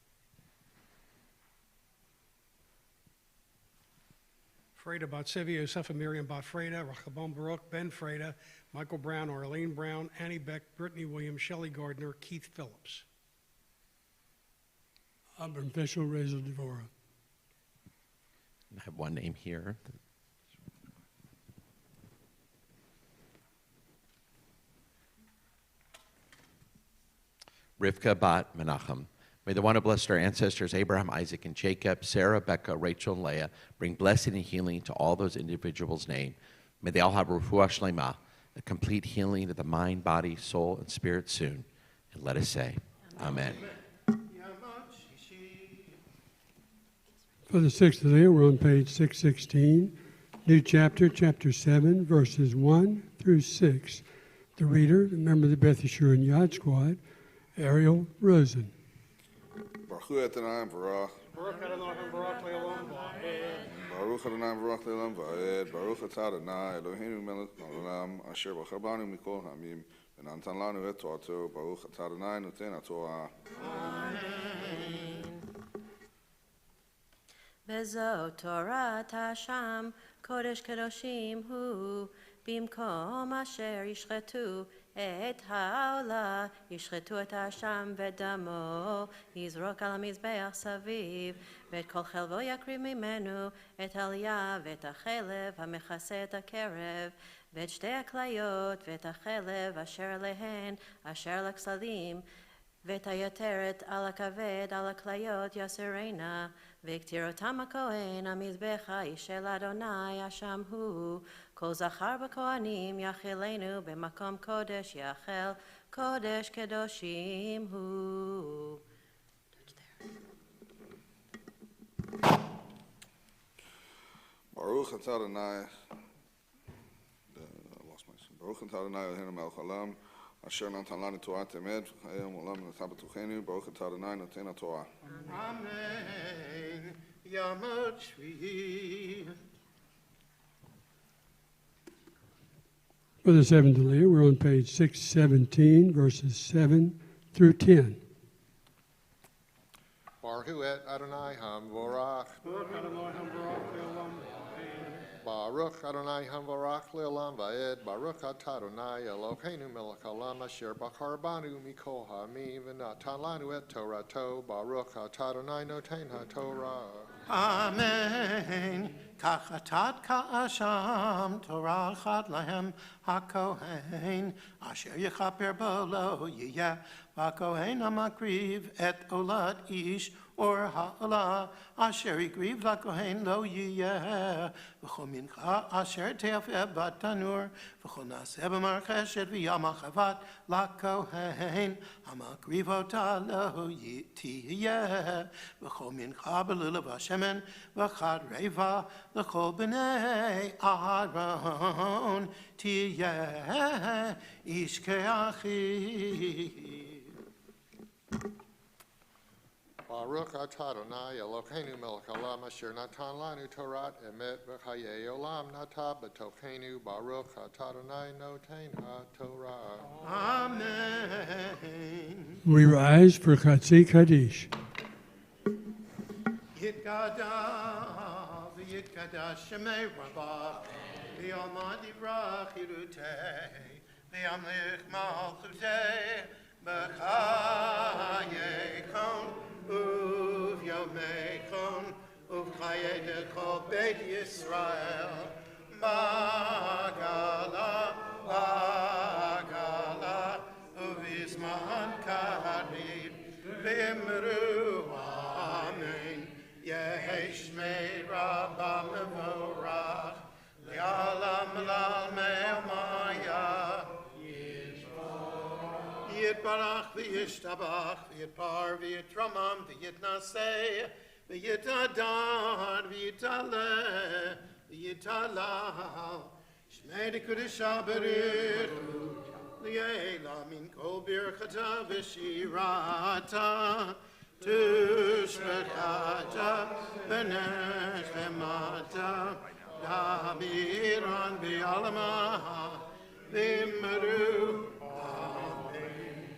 Freda Bat Sevi, Yosef and Miriam Bat Freda, Rachabon Baruch, Ben Freda, Michael Brown, Arlene Brown, Annie Beck, Brittany Williams, Shelley Gardner, Keith Phillips. Abram Fischel, Rachel Devora. I have one name here. Rivka Bat Menachem. May the one who blessed our ancestors, Abraham, Isaac, and Jacob, Sarah, Becca, Rachel, and Leah, bring blessing and healing to all those individuals named. May they all have refuah shlema, a complete healing of the mind, body, soul, and spirit soon. And let us say, Amen. For the sixth day, we're on page 616, new chapter, chapter 7, verses 1 through 6. The reader, the member of the Beth Yeshua and Yad Squad, Ariel Rosen. Baruch Adonai Barach. Baruch Adonai Baruch Le'olam Va'ed. Baruch Adonai Baruch Le'olam Va'ed. Baruch Atah Adonai Eloheinu melech haolam asher bachar banu mikol ha'amim v'natan lanu et torato. Baruch Atah Adonai noten haTorah. Bezot Torah Hashem Kodesh Kedoshim Hu Bimkom Asher Yishchetu Et Haolah Yishchetu Et Hashem Vedamo Yizrok Al HaMizbeach Saviv V'et Kol Chelvo Yakriv Mimenu Et Aliyah V'et HaChelev HaMechase Et HaKerev V'et Shtei HaKlayot V'et HaChelev Asher Lehen Asher L'Ksalim V'et HaYoteret Al HaKaved Al HaKlayot Yaserena V'ktirotam HaKohen HaMizbecha Yishel Adonai Hashem Hu Kol Zachar B'Kohanim Yachilenu B'Makom Kodesh Yachel Kodesh Kedoshim Hu. Baruch Atah Adonai. I lost my son. Baruch Atah Adonai Eloheinu melech haolam asher natan lanu Torah temed v'chayim olam v'natan b'tuchenu. Baruch Atah Adonai noten haTorah. Amen. Yamot Shvi. For the seventh day, we're on page 617, verses 7 through 10. Baruch Adonai Hamvorach. Baruch Adonai Hamvorach Le'olam Va'ed. Baruch Adonai Hamvorach Le'olam Va'ed. Baruch Atah Adonai Eloheinu melech haolam asher bachar banu mikol ha'amim v'natan lanu et Torato. Baruch Atah Adonai noten haTorah. Amen. Kachatat ka'asham Torah chad lahem hakohen asher yechaper bolo yiyeh v'kohen hamakriv et olad ish or ha'ala asher yikriv lakohen lo yiyeh v'chol mincha asher te'afeh batanur v'chol naseh b'mar chesed v'yama chavat lakohen hamakriv ota lo tiyeh v'chol mincha b'lulav hashemen v'chad reva l'chol b'nei Aaron tiyeh ish ke'achiv. Baruch atah Adonai Elokeinu melech haolam asher natan lanu Torat emet v'chayei olam nata b'tochenu Baruch atah Adonai noten haTorah. Amen. We rise for Chatzi Kaddish. Yitkadash, v'yitkadash Shemei Rabach, v'yalmad yivrach yirutei, v'yamlich malchutei, b'chayei kon, uv'yomei kon, uv'chayei dekol Beit Yisrael, b'gala, b'gala, uv'izman karid, v'imru amen. Yehesh mei Rabba mevorach, li'alam l'almei maya. Yitbarach v'yishtabach, v'yitpar v'yitramam, v'yitnaseh, v'yitadar, v'yitaleh, v'yitalal. Shmei dekudesha berichu, li'ela min kol birchata v'shirata. Tushbechata v'neshemata Dabiran v'yalama v'imru. Amen.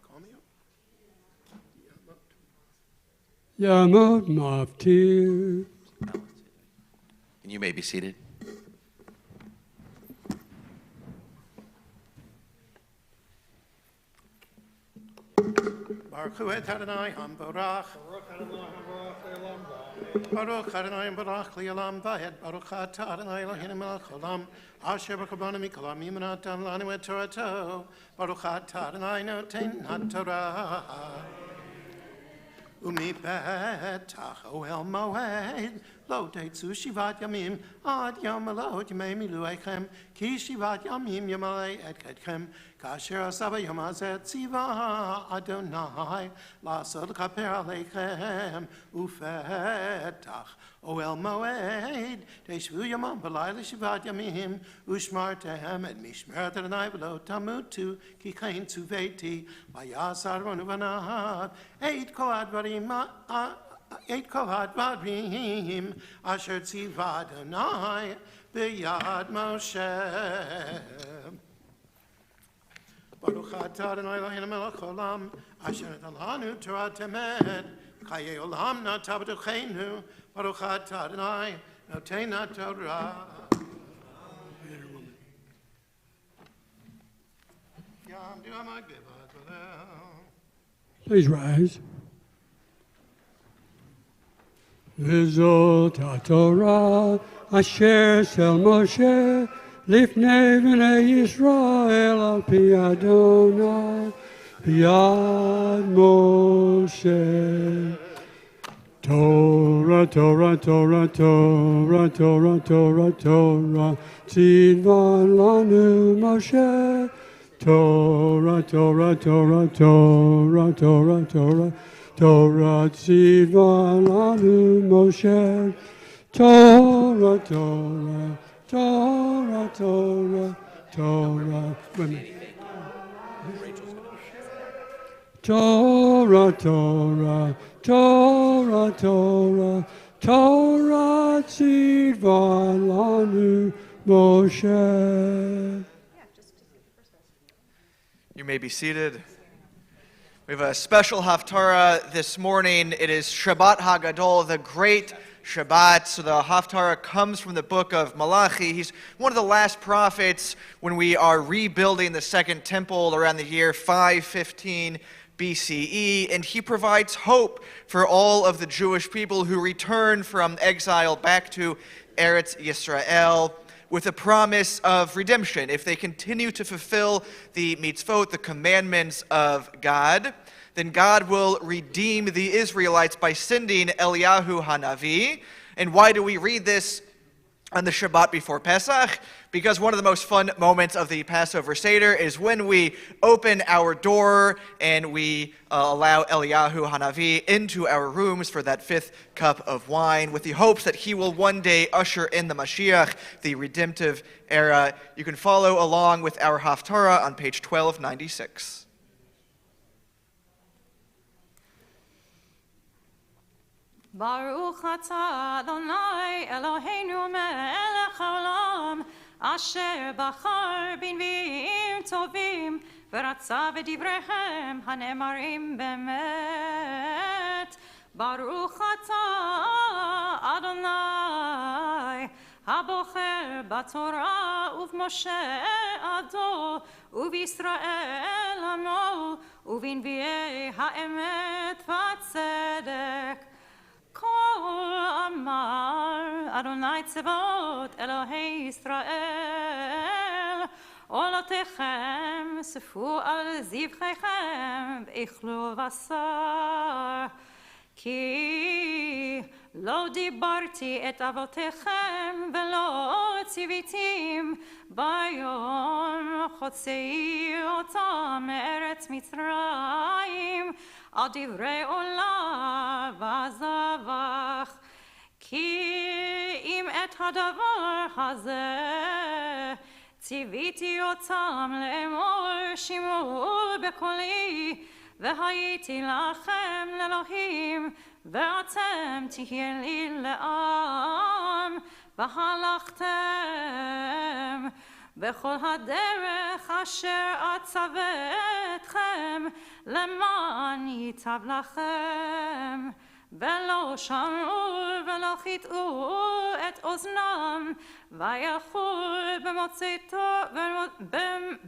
Call me up. Yamot Maftir. And you may be seated. Baruch Hu et Adonai Hamborach. Baruch Adonai Hamborach li'olam va'ed. Baruch atah Adonai Eloheinu melech haolam. Asher b'karbonu mikol ha'amim v'natan lanu et Torato. Baruch atah Adonai noten haTorah. ומפתח אוהל מועד לא תצאו שבעת ימים עד יום מלאות ימי מילואיכם כי שבעת ימים ימלא את קדכם כאשר עשה ביום הזה ציווה אדוני לעשות לכפר עליכם ופתח אוהל מועד תשבו יומם בלילה שבעת ימים ושמרתם את משמרת אדוני ולא תמותו כי כן צוויתי ויעש אהרון ובניו את כל הדברים אשר ציווה אדוני ביד משה. ברוך אתה אדוני אלוהינו מלך העולם אשר נתן לנו תורת אמת חיי עולם נטע בתוכנו. ברוך אתה אדוני נותן התורה. יעמדו המגבעת ולאו. Please rise. V'zot HaTorah asher shel Moshe lifnei b'nei Yisrael al pi Adonai b'yad Moshe. Torah, Torah, Torah, Torah, Torah, Torah, Torah, tzidvan lanu Moshe. Torah, Torah, Torah, Torah, Torah, Torah, Torah, tzidvan lanu Moshe. Torah, Torah, Torah, Torah, Torah. Torah, Torah, Torah, Torah, Torah, tzidvan lanu Moshe. You may be seated. We have a special Haftarah this morning. It is Shabbat HaGadol, the great Shabbat. So the Haftarah comes from the book of Malachi. He's one of the last prophets when we are rebuilding the Second Temple around the year 515 BCE, and he provides hope for all of the Jewish people who return from exile back to Eretz Yisrael, with a promise of redemption. If they continue to fulfill the mitzvot, the commandments of God, then God will redeem the Israelites by sending Eliyahu Hanavi. And why do we read this? on the Shabbat before Pesach, because one of the most fun moments of the Passover Seder is when we open our door and we allow Eliyahu Hanavi into our rooms for that 5th cup of wine, with the hopes that he will one day usher in the Mashiach, the redemptive era. You can follow along with our Haftarah on page 1296. Baruch atah Adonai Eloheinu melech haolam asher bachar b'nviim tovim v'ratza v'divrehem hanemarim bemet. Baruch atah Adonai habocher b'Torah uv'Moshe ado uv'Yisrael amo uv'nviei ha'emet v'tzedek. Kol amar Adonai Tzevot Elohei Yisrael Olotechem Sefu al zivchechem V'ichlu vasar Ki lo dibarti et avotechem V'lo tzivitim Bayom chotzei otam Eretz Mitzrayim Al divrei olah v'azavach Ki im et hadavar hazeh Tziviti otam le'emor Shimu b'koli V'hayiti lachem le'elohim V'atem tihyeh li le'am V'halachtem בכל הדרך אשר אצוותכם למען ייטב לכם ולא שמעו ולא חיטאו את אוזנם וילכו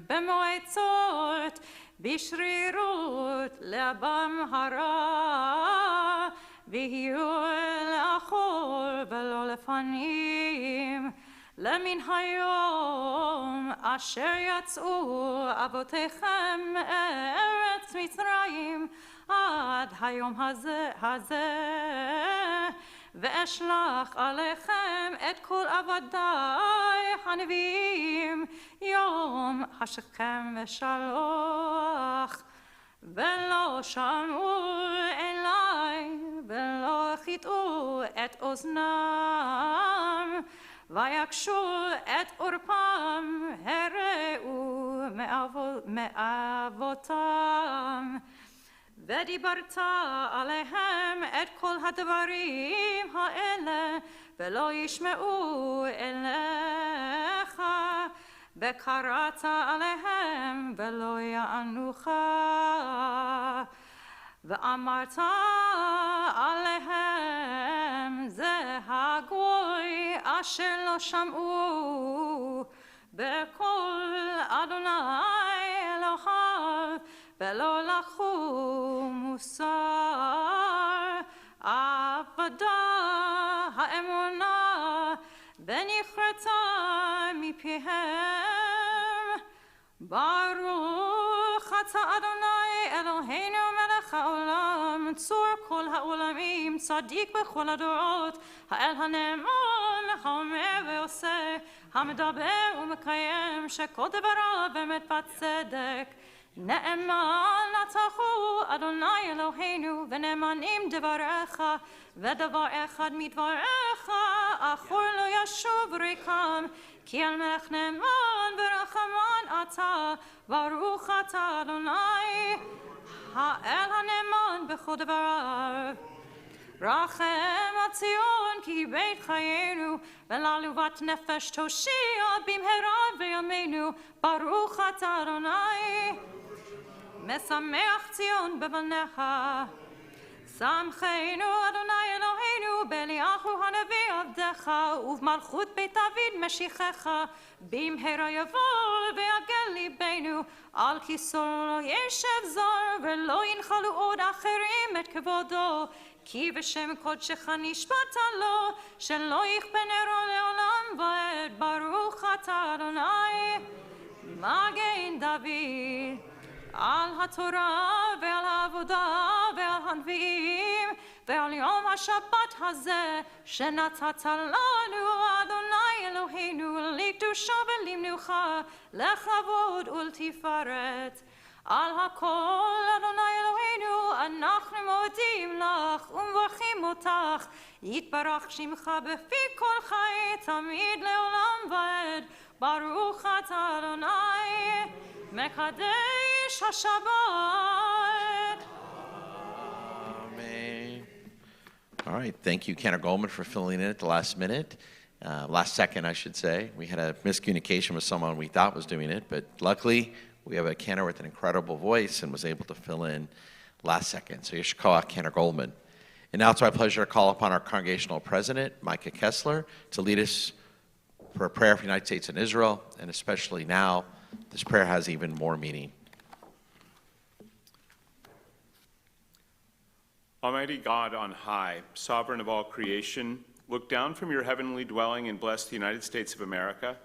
במועצות בשרירות לבם הרע ויהיו לאחור ולא לפנים למן היום אשר יצאו אבותיכם מארץ מצרים עד היום הזה ואשלח עליכם את כל עבדיי הנביאים יום השכם ושלוח ולא שמעו אליי ולא חיטאו את אוזנם ויקשו את עורפם הראו מאבותם ודיברת עליהם את כל הדברים האלה ולא ישמעו אליך וקראת עליהם ולא יענוך ואמרת עליהם זה הגוי אשר לא שמעו בקול אדוני אלוהיו ולא לקחו מוסר עבדה האמונה ונכרתה מפיהם ברוך אתה אדוני אלוהינו מלך העולם צור כל העולמים צדיק בכל הדורות האל הנאמן האומר ועושה המדבר ומקיים שכל דבריו אמת וצדק נאמן אתה הוא אדוני אלוהינו ונאמנים דבריך ודבר אחד מדבריך אחור לא ישוב ריקם כי על מלך נאמן ורחמן אתה ברוך אתה אדוני האל הנאמן בכל דבריו רחם על ציון כי בית חיינו ולעלובת נפש תושיע במהרה בימינו ברוך אתה אדוני משמח ציון בבניך שמחנו אדוני אלוהינו באליהו הנביא עבדך ובמלכות בית דוד משיחך במהרה יבוא ויגל ליבנו על כיסאו לא ישב זר ולא ינחלו עוד אחרים את כבודו כי בשם קודשך נשבעת לו שלא יכפה נרו לעולם ועד ברוך אתה אדוני מגן דוד על התורה ועל העבודה ועל הנביאים ועל יום השבת הזה שנתת לנו אדוני לקדושה ולמנוחה, לכבוד ולתפארת. על הכל, אדוני אלוהינו, אנחנו מודים לך ומברכים אותך. יתברך שמך בפי כל חיי, תמיד לעולם ועד. ברוך אתה אדוני, מקדש השבת. Amen. All right, thank you, Kenner Goldman, for filling in at the last minute. Last second, I should say. We had a miscommunication with someone we thought was doing it, but luckily we have a Kenner with an incredible voice and was able to fill in last second. So Yeshua Kenner Goldman. And now it's my pleasure to call upon our congregational president, Micah Kessler, to lead us for a prayer for the United States and Israel, and especially now, this prayer has even more meaning. Almighty God on high, sovereign of all creation, look down from your heavenly dwelling and bless the United States of America.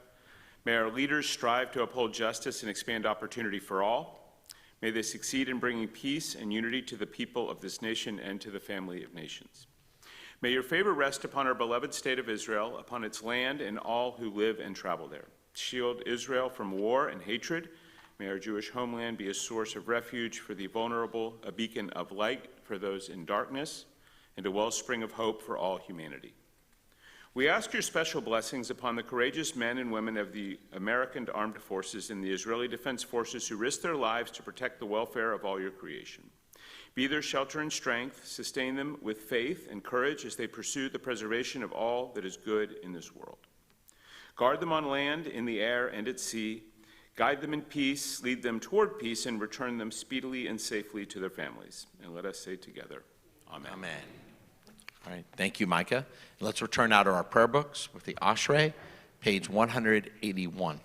May our leaders strive to uphold justice and expand opportunity for all. May they succeed in bringing peace and unity to the people of this nation and to the family of nations. May your favor rest upon our beloved state of Israel, upon its land and all who live and travel there. Shield Israel from war and hatred. May our Jewish homeland be a source of refuge for the vulnerable, a beacon of light for those in darkness, and a wellspring of hope for all humanity. We ask your special blessings upon the courageous men and women of the American Armed Forces and the Israeli Defense Forces who risk their lives to protect the welfare of all your creation. Be their shelter and strength, sustain them with faith and courage as they pursue the preservation of all that is good in this world. Guard them on land, in the air, and at sea. Guide them in peace, lead them toward peace, and return them speedily and safely to their families. And let us say together, Amen. Amen. All right, thank you, Micah. And let's return now to our prayer books with the Ashrei, page 181.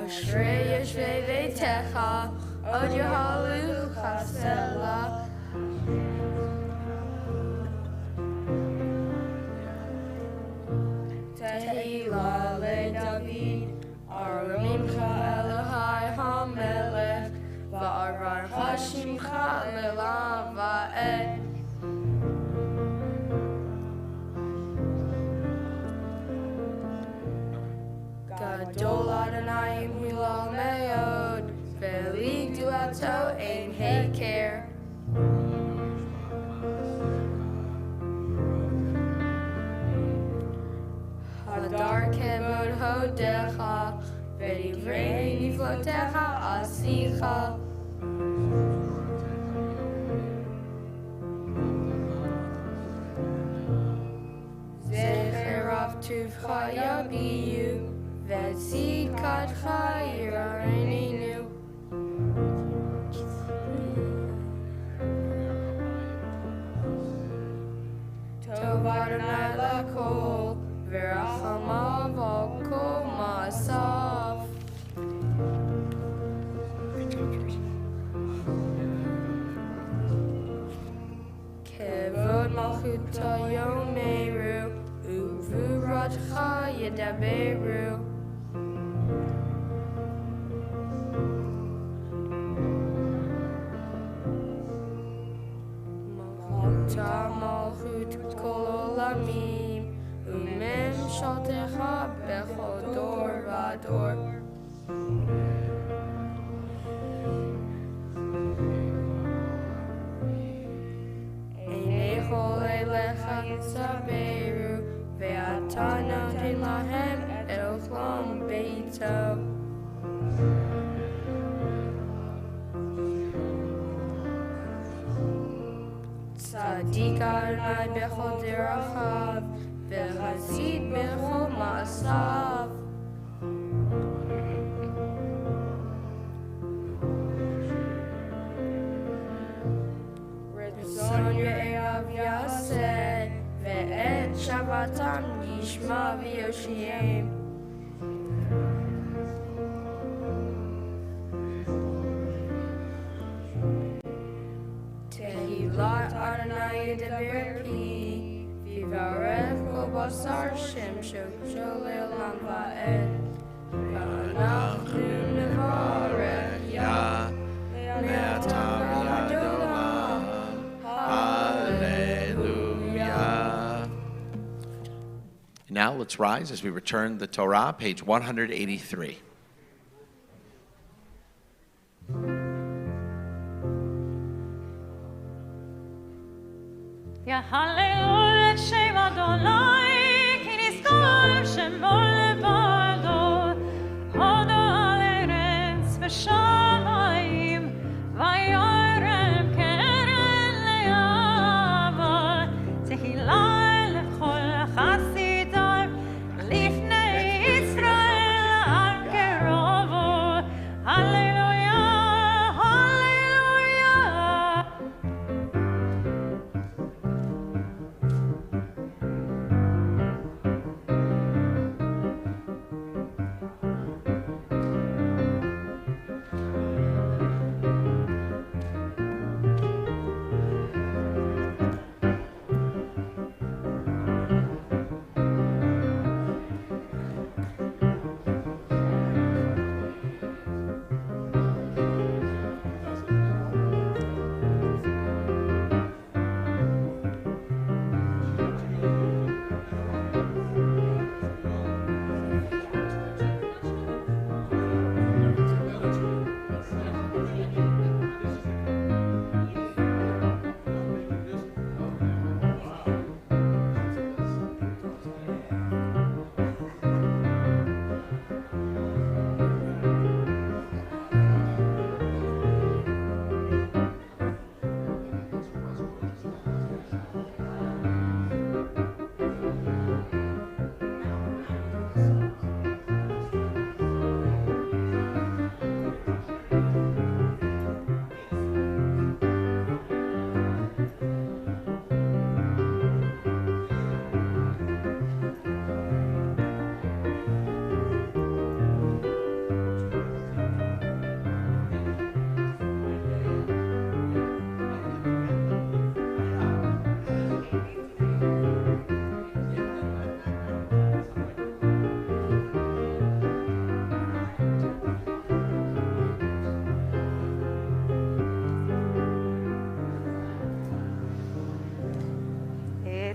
Ashrei yeshvei veitecha, od yahalu chasela. Tehillah le David, aramimcha Elohai hamelech, va'arar hashimcha le'lam va'ed. Gadol Adonai hilal meod, veli duato ein heker. Hadar kevod hodecha, vedivrei niflotecha asicha. Zecher av tuvcha yabiyu, Vetsid kadcha yirarininu. Tov Adonai lakol, v'rachamav al kol ma'asav. Kevod malchuta yomeru, uvuradcha yedaberu. Malchut kol olamim, umemshaltecha bechol dor v'ador. Einei chol elecha yitzaberu, ve'ata noten lahem et ochlam beito. Tzadik Adonai bechol derachav, v'chazid bechol ma'asav. Ritzon ye'av yaseh, ve'et Shabbatam yishma v'yoshiem. Tehillat Adonai yedaber pi, v'yivarech kol basar shem shokcho le'olam va'ed. let's rise as we return the Torah, page 183. יהללו את שם אדוני, כי נזכור שמו לבדו, הודו על ארץ ושמיים, ויורם קרן לאהבה, תהילה לכל חסידיו, לפני ישראל עם קרובו, הללויה, הללויה.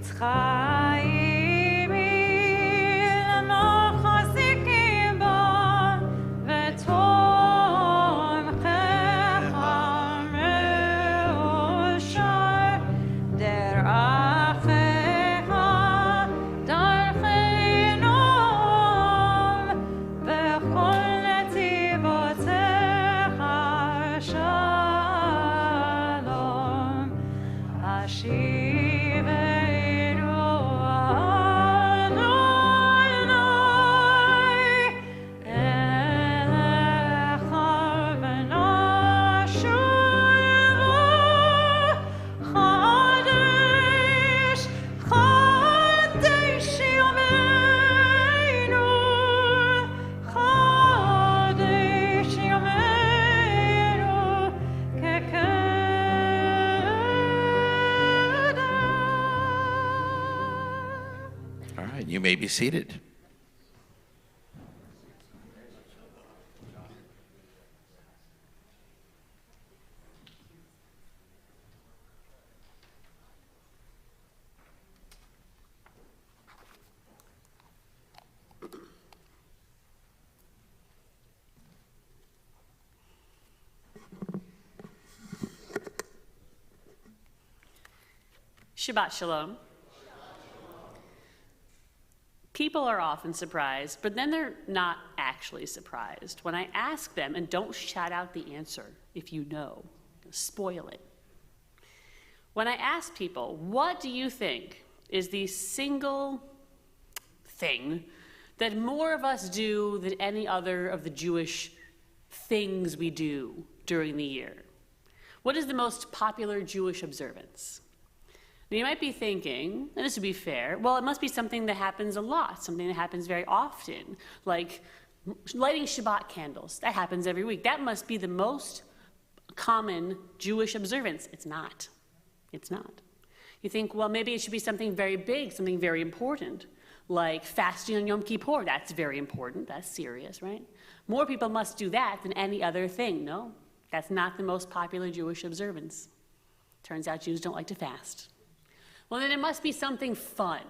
חיים למחזיקים בה ותומכך מאושר דרכך דרכי נועם בכל נתיבותיך שלום השיב You may be seated. Shabbat Shalom. People are often surprised, but then they're not actually surprised. When I ask them, and don't shout out the answer if you know, spoil it. When I ask people, what do you think is the single thing that more of us do than any other of the Jewish things we do during the year? What is the most popular Jewish observance? Now, you might be thinking, and this would be fair, well, it must be something that happens a lot, something that happens very often, like lighting Shabbat candles. That happens every week. That must be the most common Jewish observance. It's not. It's not. You think, well, maybe it should be something very big, something very important, like fasting on Yom Kippur. That's very important. That's serious, right? More people must do that than any other thing. No, that's not the most popular Jewish observance. Turns out Jews don't like to fast. Well, then it must be something fun.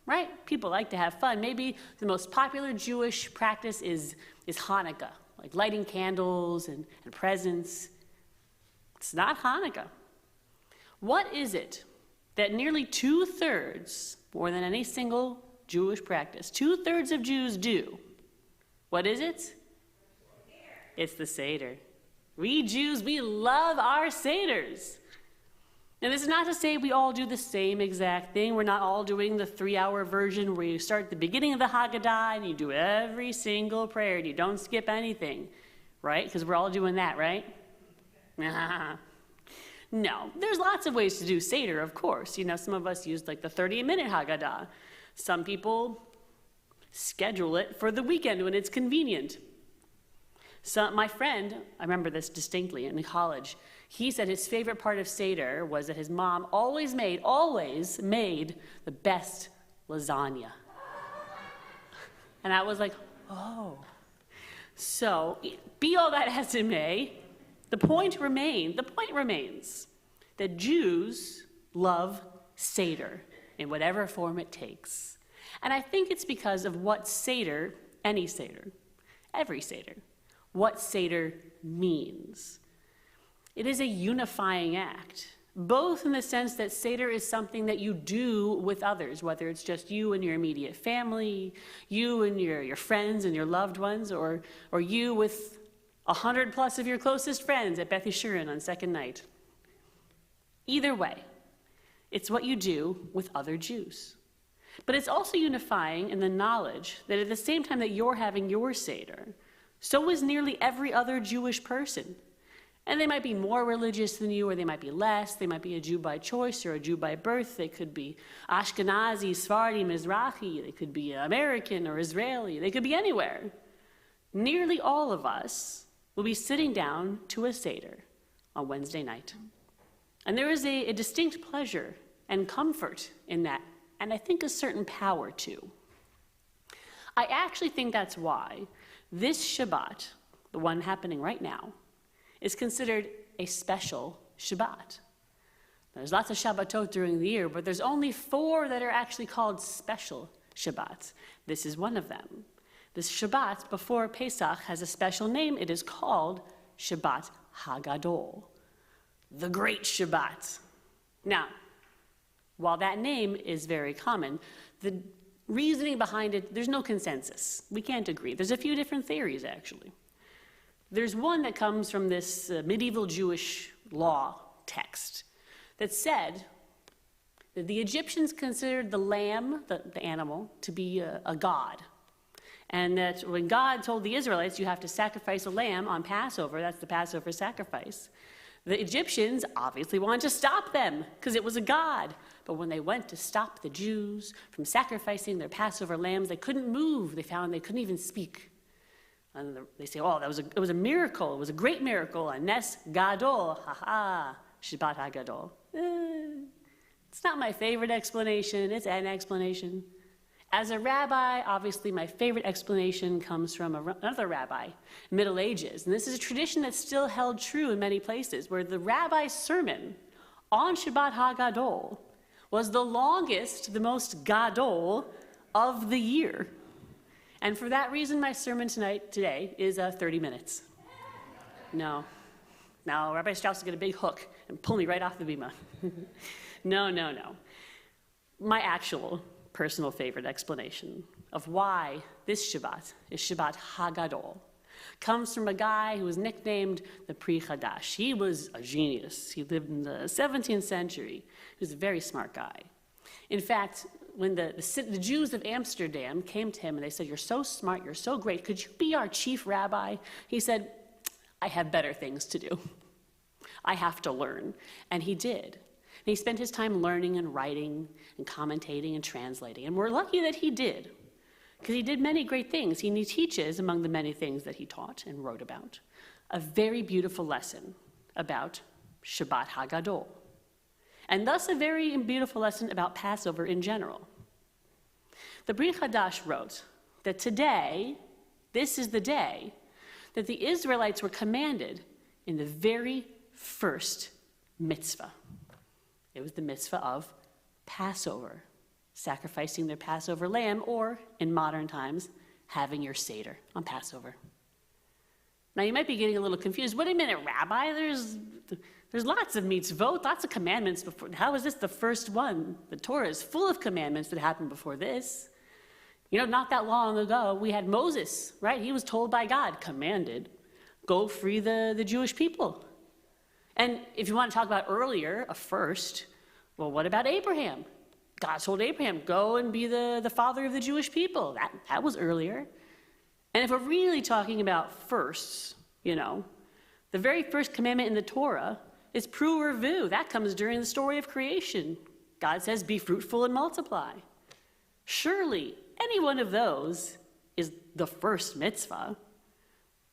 right? People like to have fun. Maybe the most popular Jewish practice is Hanukkah, like lighting candles and presents. It's not Hanukkah. What is it that nearly 2/3, more than any single Jewish practice, 2/3 of Jews do? What is it? It's the Seder. We Jews, we love our Seders. Now, this is not to say we all do the same exact thing. We're not all doing the 3-hour version where you start at the beginning of the Haggadah and you do every single prayer and you don't skip anything, right? Because we're all doing that, right? No, there's lots of ways to do Seder, of course. You know, some of us use like the 30-minute Haggadah. Some people schedule it for the weekend when it's convenient. So my friend, I remember this distinctly in college, he said his favorite part of Seder was that his mom always made the best lasagna. And I was like, oh. So, be all that as it may, the point remains that Jews love Seder in whatever form it takes. And I think it's because of what Seder, any Seder, every Seder, what Seder means. It is a unifying act, both in the sense that Seder is something that you do with others, whether it's just you and your immediate family, you and your friends and your loved ones, or you with 100+ of your closest friends at Beth Yeshurun on second night. Either way, it's what you do with other Jews. But it's also unifying in the knowledge that at the same time that you're having your Seder, so is nearly every other Jewish person. And they might be more religious than you, or they might be less. They might be a Jew by choice or a Jew by birth. They could be Ashkenazi, Sephardi, Mizrahi. They could be American or Israeli. They could be anywhere. Nearly all of us will be sitting down to a Seder on Wednesday night. And there is a distinct pleasure and comfort in that, and I think a certain power too. I actually think that's why this Shabbat, the one happening right now, is considered a special Shabbat. There's lots of Shabbatot during the year, but there's only 4 that are actually called special Shabbats. This is one of them. This Shabbat before Pesach has a special name. It is called Shabbat Hagadol, the Great Shabbat. Now, while that name is very common, the reasoning behind it, there's no consensus. We can't agree. There's a few different theories, actually. There's one that comes from this medieval Jewish law text that said that the Egyptians considered the lamb, the animal, to be a god. And that when God told the Israelites you have to sacrifice a lamb on Passover, that's the Passover sacrifice, the Egyptians obviously wanted to stop them because it was a god. But when they went to stop the Jews from sacrificing their Passover lambs, they couldn't move. They found they couldn't even speak. And they say, oh, it was a miracle. It was a great miracle. A Nes Gadol, Shabbat HaGadol. It's not my favorite explanation. It's an explanation. As a rabbi, obviously my favorite explanation comes from another rabbi, Middle Ages. And this is a tradition that's still held true in many places, where the rabbi's sermon on Shabbat HaGadol was the longest, the most gadol of the year. And for that reason, my sermon today is 30 minutes. No, Rabbi Strauss is going to get a big hook and pull me right off the bima. No. My actual personal favorite explanation of why this Shabbat is Shabbat Hagadol comes from a guy who was nicknamed the Pri Chadash. He was a genius. He lived in the 17th century. He was a very smart guy. In fact, when the Jews of Amsterdam came to him and they said, you're so smart, you're so great, could you be our chief rabbi? He said, I have better things to do. I have to learn. And he did. And he spent his time learning and writing and commentating and translating. And we're lucky that he did, because he did many great things. He teaches, among the many things that he taught and wrote about, a very beautiful lesson about Shabbat Hagadol. And thus a very beautiful lesson about Passover in general. The Brit Chadash wrote that today, this is the day that the Israelites were commanded in the very first mitzvah. It was the mitzvah of Passover. sacrificing their Passover lamb, or, in modern times, having your Seder on Passover. Now, you might be getting a little confused. Wait a minute, Rabbi, there's lots of mitzvot, lots of commandments before. How is this the first one? The Torah is full of commandments that happened before this. You know, not that long ago, we had Moses, right? He was told by God, commanded, go free the Jewish people. And if you want to talk about earlier, a first, well, what about Abraham? God told Abraham, go and be the father of the Jewish people. That was earlier. And if we're really talking about firsts, you know, the very first commandment in the Torah is pru urvu. That comes during the story of creation. God says, be fruitful and multiply. Surely, any one of those is the first mitzvah.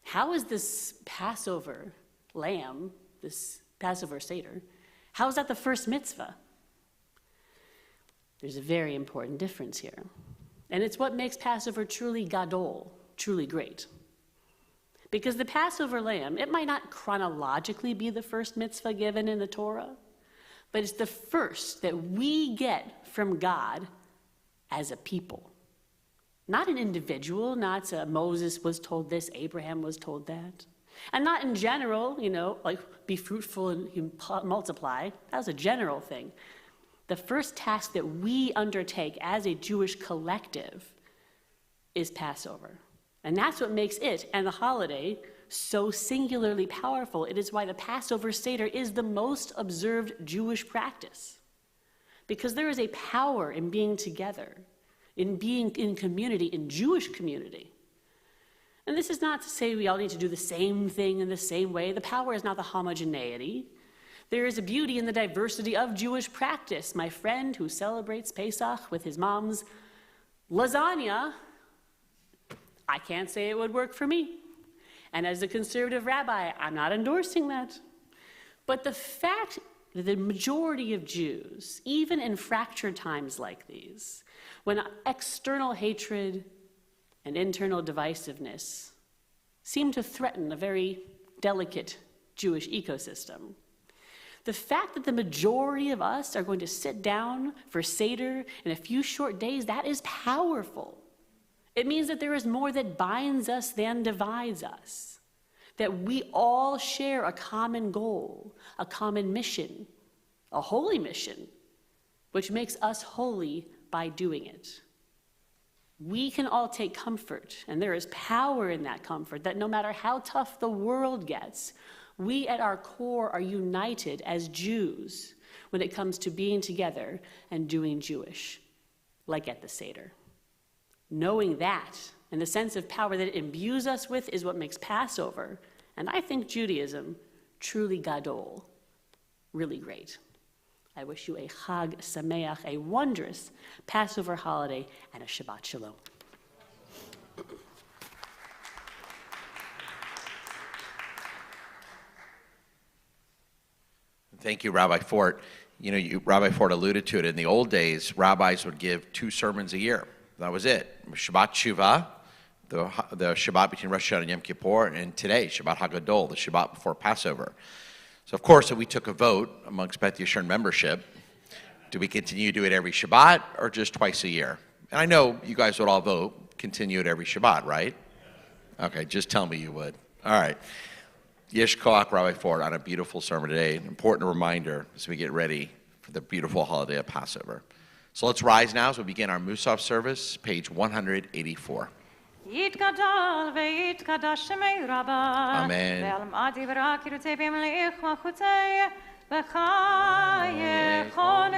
How is this Passover lamb, this Passover Seder, how is that the first mitzvah? There's a very important difference here. And it's what makes Passover truly gadol, truly great. Because the Passover lamb, it might not chronologically be the first mitzvah given in the Torah, but it's the first that we get from God as a people. Not an individual, not Moses was told this, Abraham was told that. And not in general, you know, like be fruitful and multiply. That was a general thing. The first task that we undertake as a Jewish collective is Passover. And that's what makes it and the holiday so singularly powerful. It is why the Passover Seder is the most observed Jewish practice. Because there is a power in being together, in being in community, in Jewish community. And this is not to say we all need to do the same thing in the same way. The power is not the homogeneity. There is a beauty in the diversity of Jewish practice. My friend who celebrates Pesach with his mom's lasagna, I can't say it would work for me. And as a conservative rabbi, I'm not endorsing that. But the fact that the majority of Jews, even in fractured times like these, when external hatred and internal divisiveness seem to threaten a very delicate Jewish ecosystem, the fact that the majority of us are going to sit down for Seder in a few short days, that is powerful. It means that there is more that binds us than divides us, that we all share a common goal, a common mission, a holy mission, which makes us holy by doing it. We can all take comfort, and there is power in that comfort, that no matter how tough the world gets, we at our core are united as Jews when it comes to being together and doing Jewish, like at the Seder. Knowing that and the sense of power that it imbues us with is what makes Passover, and I think Judaism, truly gadol, really great. I wish you a Chag Sameach, a wondrous Passover holiday, and a Shabbat Shalom. Thank you, Rabbi Fort. You know, Rabbi Fort alluded to it. In the old days, rabbis would give 2 sermons a year. That was it. Shabbat Shuvah, the Shabbat between Rosh Hashanah and Yom Kippur, and today, Shabbat Hagadol, the Shabbat before Passover. So, of course, we took a vote amongst Beth Yeshurun membership. Do we continue to do it every Shabbat or just twice a year? And I know you guys would all vote, continue it every Shabbat, right? Okay, just tell me you would. All right. Yesh Koach, Rabbi Ford, on a beautiful sermon today. An important reminder as we get ready for the beautiful holiday of Passover. So let's rise now as we begin our Musaf service, page 184. יתגדל ויתקדש שמי רבה. אמן. ועלמא דברה קירותי במליך מלכותי. בחייכון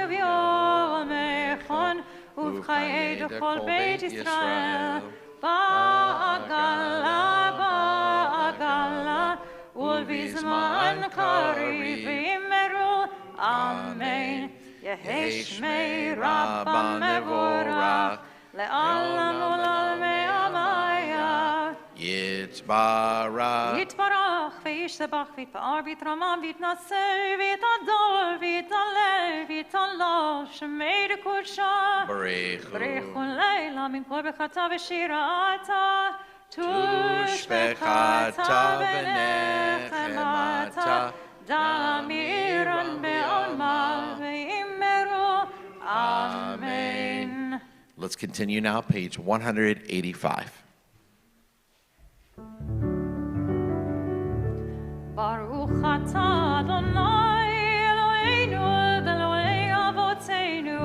וביומכון ובחיי דכל בית ישראל. בעגלה ובזמן קריב יאמרו אמן. יהי שמי רבה מבורך לעולם ולעולמי עלמיה. Yitzbarach. יתברך וישתבח ויתפאר ויתרומם ויתנשא ויתהדור ויתעלה ויתעלה שמי דקודשה. בריחו לילה מן כל ברכתה ושירתה. תושבחתה ונחמתה. דמירן בעלמה ויאמרו אמן. Let's continue now, page 185. Baruch atah Adonai Eloheinu Elohei Avotenu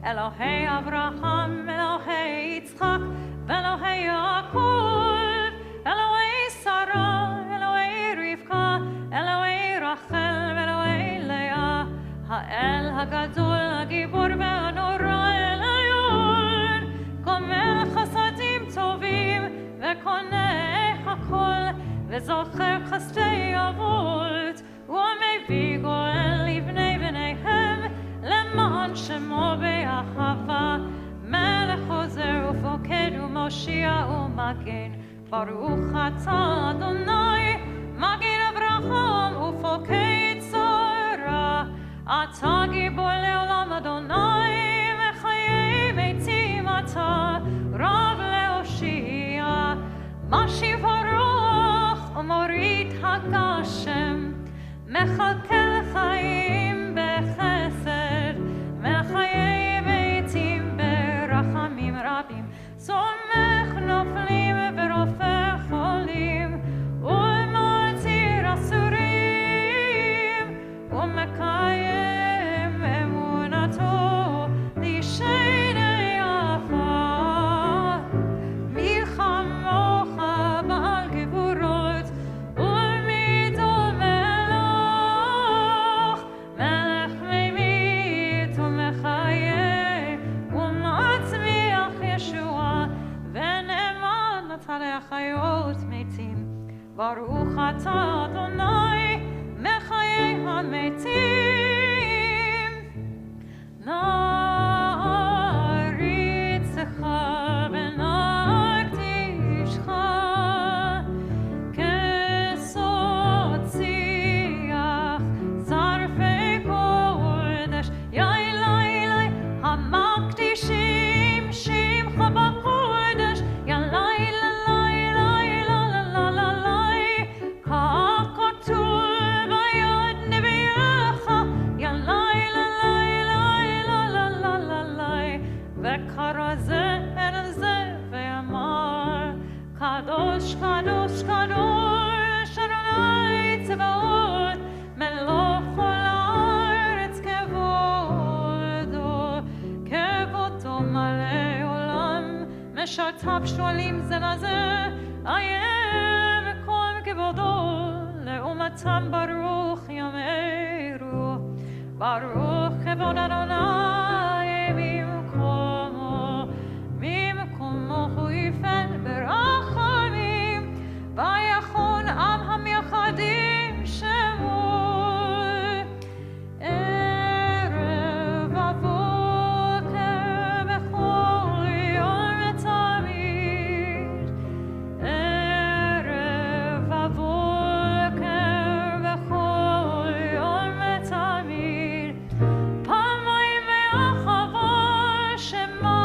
Elohei Avraham Elohei Yitzchak Elohei Yaakov Elohei Sarah Elohei Rivka Elohei Rachel Elohei Leah Ha'el Hagadol Hagibor Ve'anora Elion Gomel Chasadim Tovim Ve'koneh Hakol וזוכר חסדי אבות, ומביא גואל לבני בניהם, למען שמו באהבה, מלך עוזר ופוקד ומושיע ומגן, ברוך אתה אדוני, מגן אברהם ופוקד שרה, אתה גיבור לעולם אדוני, מחיי מתים אתה, רב להושיע, משיב הרוח ומוריד הגשם, מכלכל חיים בחסד, מחיי מתים ברחמים רבים, סומך נופלים ורופא חולים, ומותיר אסורים, ומקיים אמונתו לשני עפר, מלחמוך בעל גבורות, ומיתו מלך, מלך ממית ומחיה, ומצמיח ישועה, ונאמן אתה להחיות מתים. ברוך אתה אדוני, מחיי המתים. נעריצך ונקדישך, כסוד שיח, זרפי קודש, יאי לילי, המקדישים שמך בקודש, יא לילה לילה לילה לילה, כך כתוב ביד נביאך, יא לילה לילה לילה לילה, וקרא זה אל זה ואמר, קדוש קדוש קדוש אדוני צבאות, מלוך כל הארץ כבודו, כבודו מלא עולם, משרתיו שואלים זה לזה, איה מקום כבודו, לעומתם ברוך יאמרו, ברוך כבוד אדוני ממקומו, ממקומו הוא יפן ברחמים, ויחון עם המייחדים שמו, ערב ובוקר בכל יום ותמיד, ערב ובוקר בכל יום ותמיד, פעמיים מאחווה שמה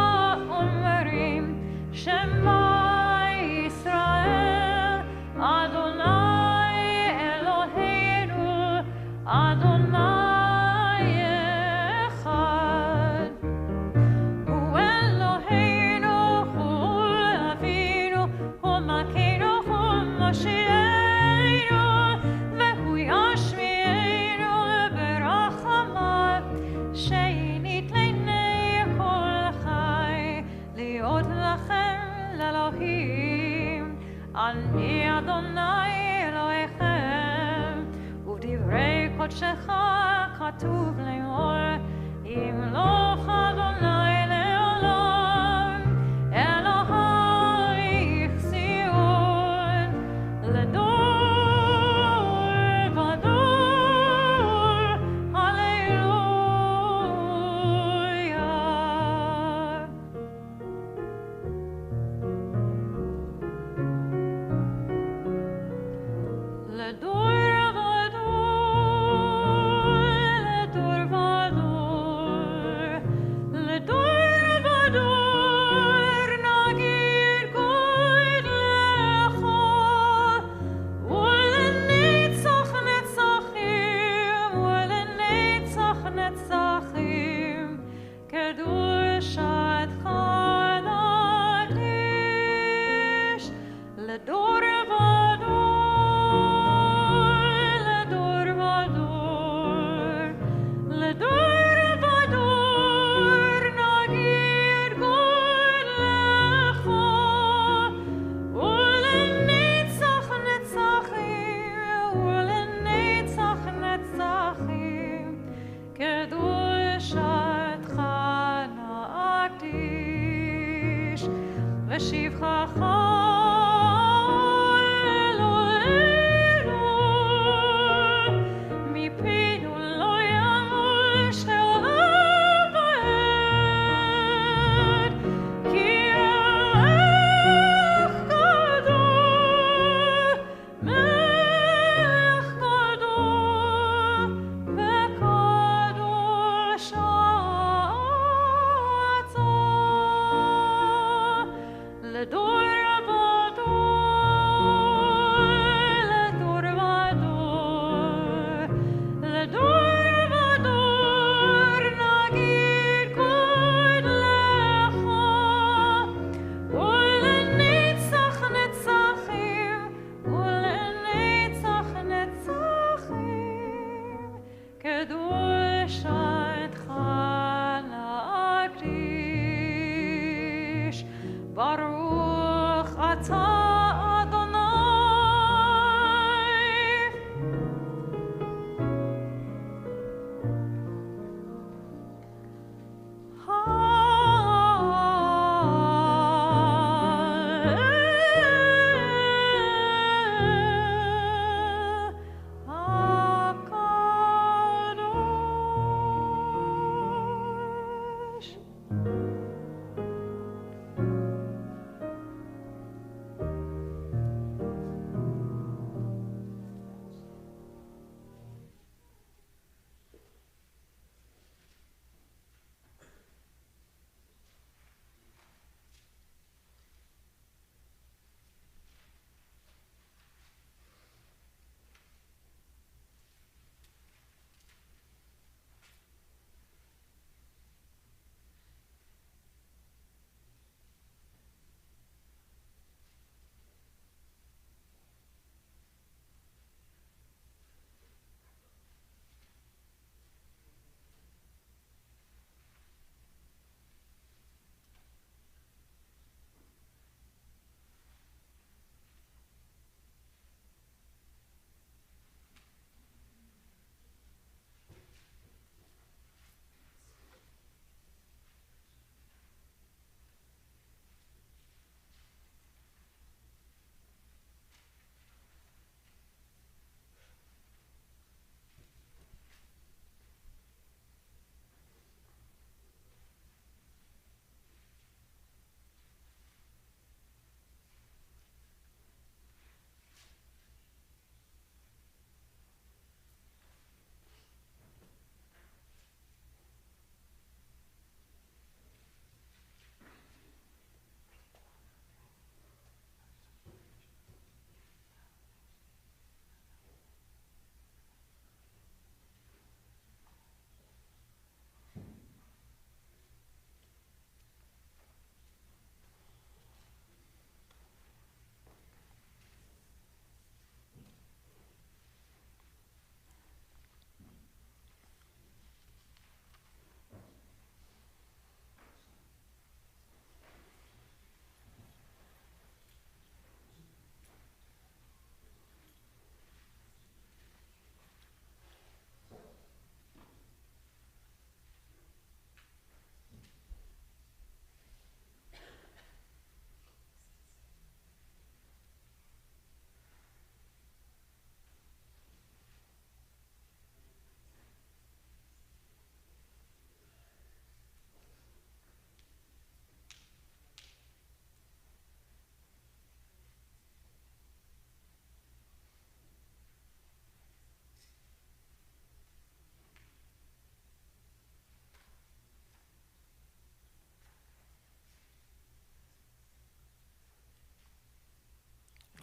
אומרים, שמה ישראל, אדוני אלוהינו, אדוני אחד. הוא אלוהינו, הוא אבינו, הוא מלכנו, הוא מושיענו, והוא ישמיענו ברחמיו, שנית לעיני כל חי, להיות לכם לאלוהים. אני אדוני אלוהיכם, ובדברי קודשך כתוב לאמור, ימלוך אדוני לעולם, אלוהי ציון, לדור ודור, הללויה. לדור נגיד גוד לך, ולנצח נצחים, ולנצח נצחים, קדושתך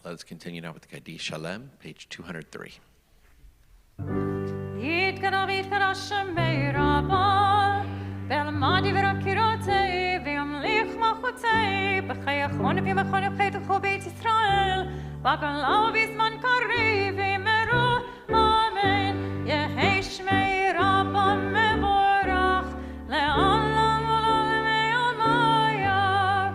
Let's continue now with the Kaddish Shalem, page 203. יתקרא שמי רבה, ואלמדי ורקירותי, וימליך מלכותי, בחיי אחרון ובמכון ובחיתוכו בית ישראל, בגלה בזמן קריב יאמרו אמן, יהי שמי רבה מבורך, לעולם ולעולמי עלמיה.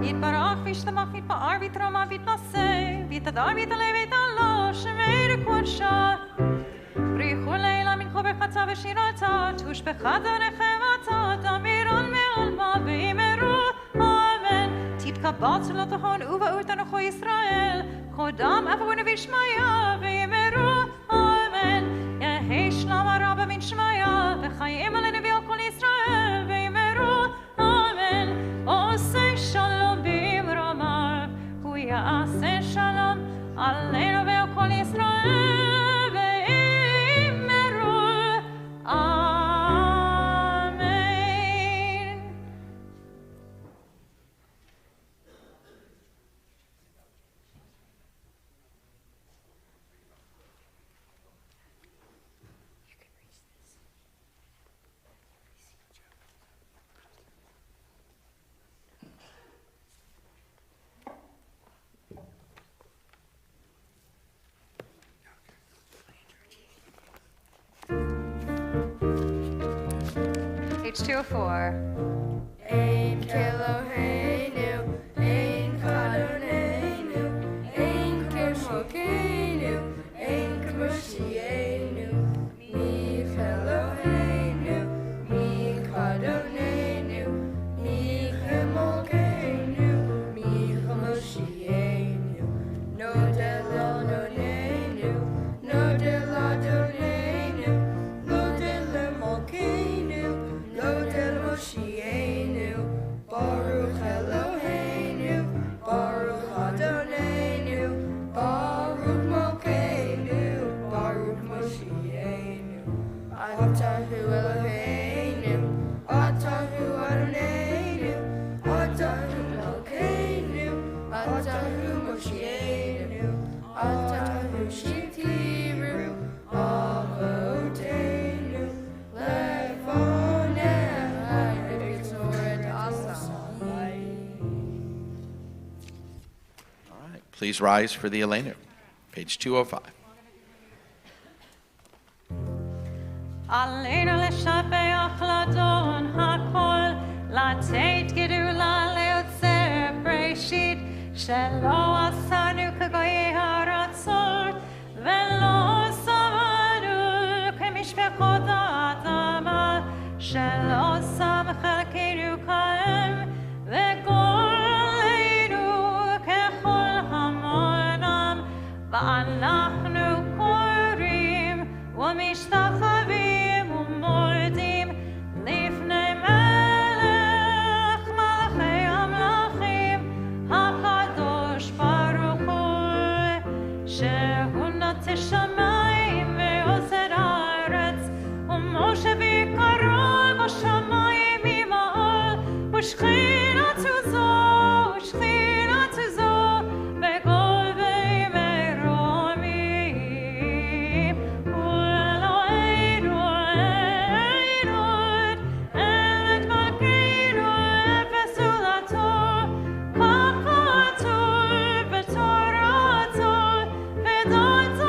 יתברך וישתבח ויתפאר ויתרומם ויתנשא, ויתהדר ויתעלה ויתעלה, שמי לקודשה. בריחו לילה מנחו בחצה ושירתה, תוש בחדריכם אתה, תמירון מעלמה ואמרו אמן. תתקבץ לא תהון ובאות אנוכו ישראל, חודם אבו נביא שמיה ואמרו אמן. יהי שלום הרבה מן שמיה, וחיים על הנביא על כל ישראל ואמרו אמן. עושה שלום במרומיו, הוא יעשה שלום עלינו ועל כל ישראל. Page 204. Ein Keloheinu, ein Kadoneinu, ein Kemokeinu, ein Kemoshienu, mi Keloheinu, mi Kadoneinu, mi Kemokeinu, mi Kemoshienu, no de la doneinu, no de la doneinu, no de la mokeinu, no del Moshienu, Baruch Eloheinu, Baruch Adonenu, Baruch Mokeinu, Baruch Moshienu, Atahu Eloheinu, Atahu Adonenu, Atahu Mokeinu, Atahu Moshienu, Atahu Shitiru, Avotenu, Please rise for the Elenu, page 205. עלינו לשבח לאדון הכל, לתת גדולה ליוצר בראשית, שלא עשנו כגויי הארצות, ולא שמנו כמשפחות האדמה, שלא שם חלקנו כהם, וגורלנו ככל המונם, ואנחנו קוראים ומשתחווים ומורדים לפני מלך מלכי המלכים, הקדוש ברוך הוא, שהוא נוטה שמיים ועושה הארץ, ומשה ויקרו בשמיים ממעל, ושכינתו זו, ושכינתו זו, בגובי מרומים, ואלוהינו אלוהינו, אל מלכנו ופסולתו, ככתוב בתורתו, ודעת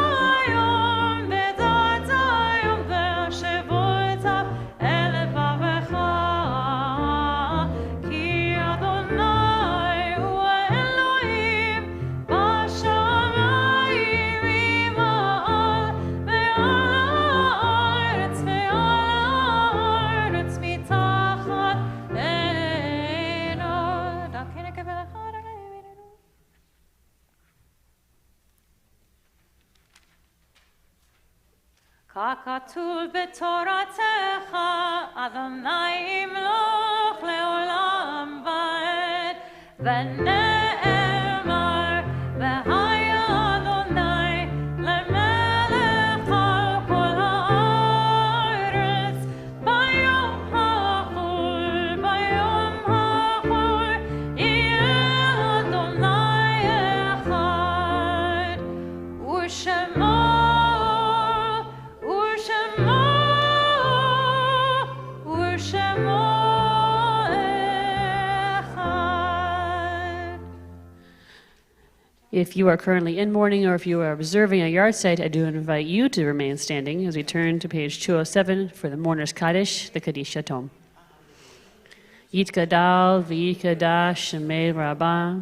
היום והשבות אל לבבך, כי אדוני הוא האלוהים בשמיים ממעל, ועל הארץ מתחת עינו. דרכי נקבל לך אדוני בינינו. ככתוב בתורתך, אדוני ימלוך לעולם ועד, ונאמר, והיה אדוני למלך על כל הארץ, ביום החול, ביום החול, יהיה אדוני If you are currently in mourning or if you are observing a yard site, I do invite you to remain standing as we turn to page 207 for the Mourner's Kaddish, the Kaddish Yatom. Yitkadal v'yikadash shemei rabbah,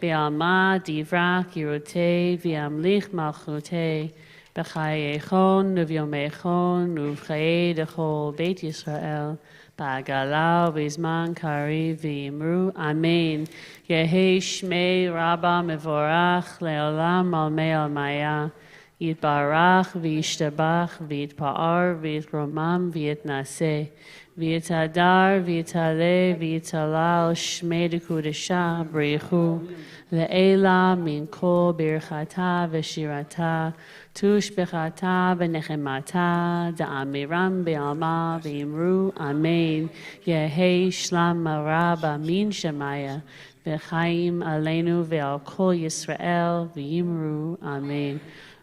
be'alma divra kirotei v'amlich malchutei, b'chayechon u'vyomechon u'v'chayei dechol Beit Yisrael, ba'agalau v'zman kari v'imru, Amen. Yehi shmei rabbah mevorach le'olam al mei al maya, yitbarach v'yishtabach v'yitpa'ar v'yitromam v'yitnaseh, v'yitadar v'yitale v'yitalal shmei dekudesha b'richu, le'ela min kol birchata v'shirata, tushbechata v'nechemata, da'amiram be'alma v'imru, Amen. Yehi shlam marab min shemaya, v'chaim aleinu ve'al kol Yisrael v'yimru, Amen.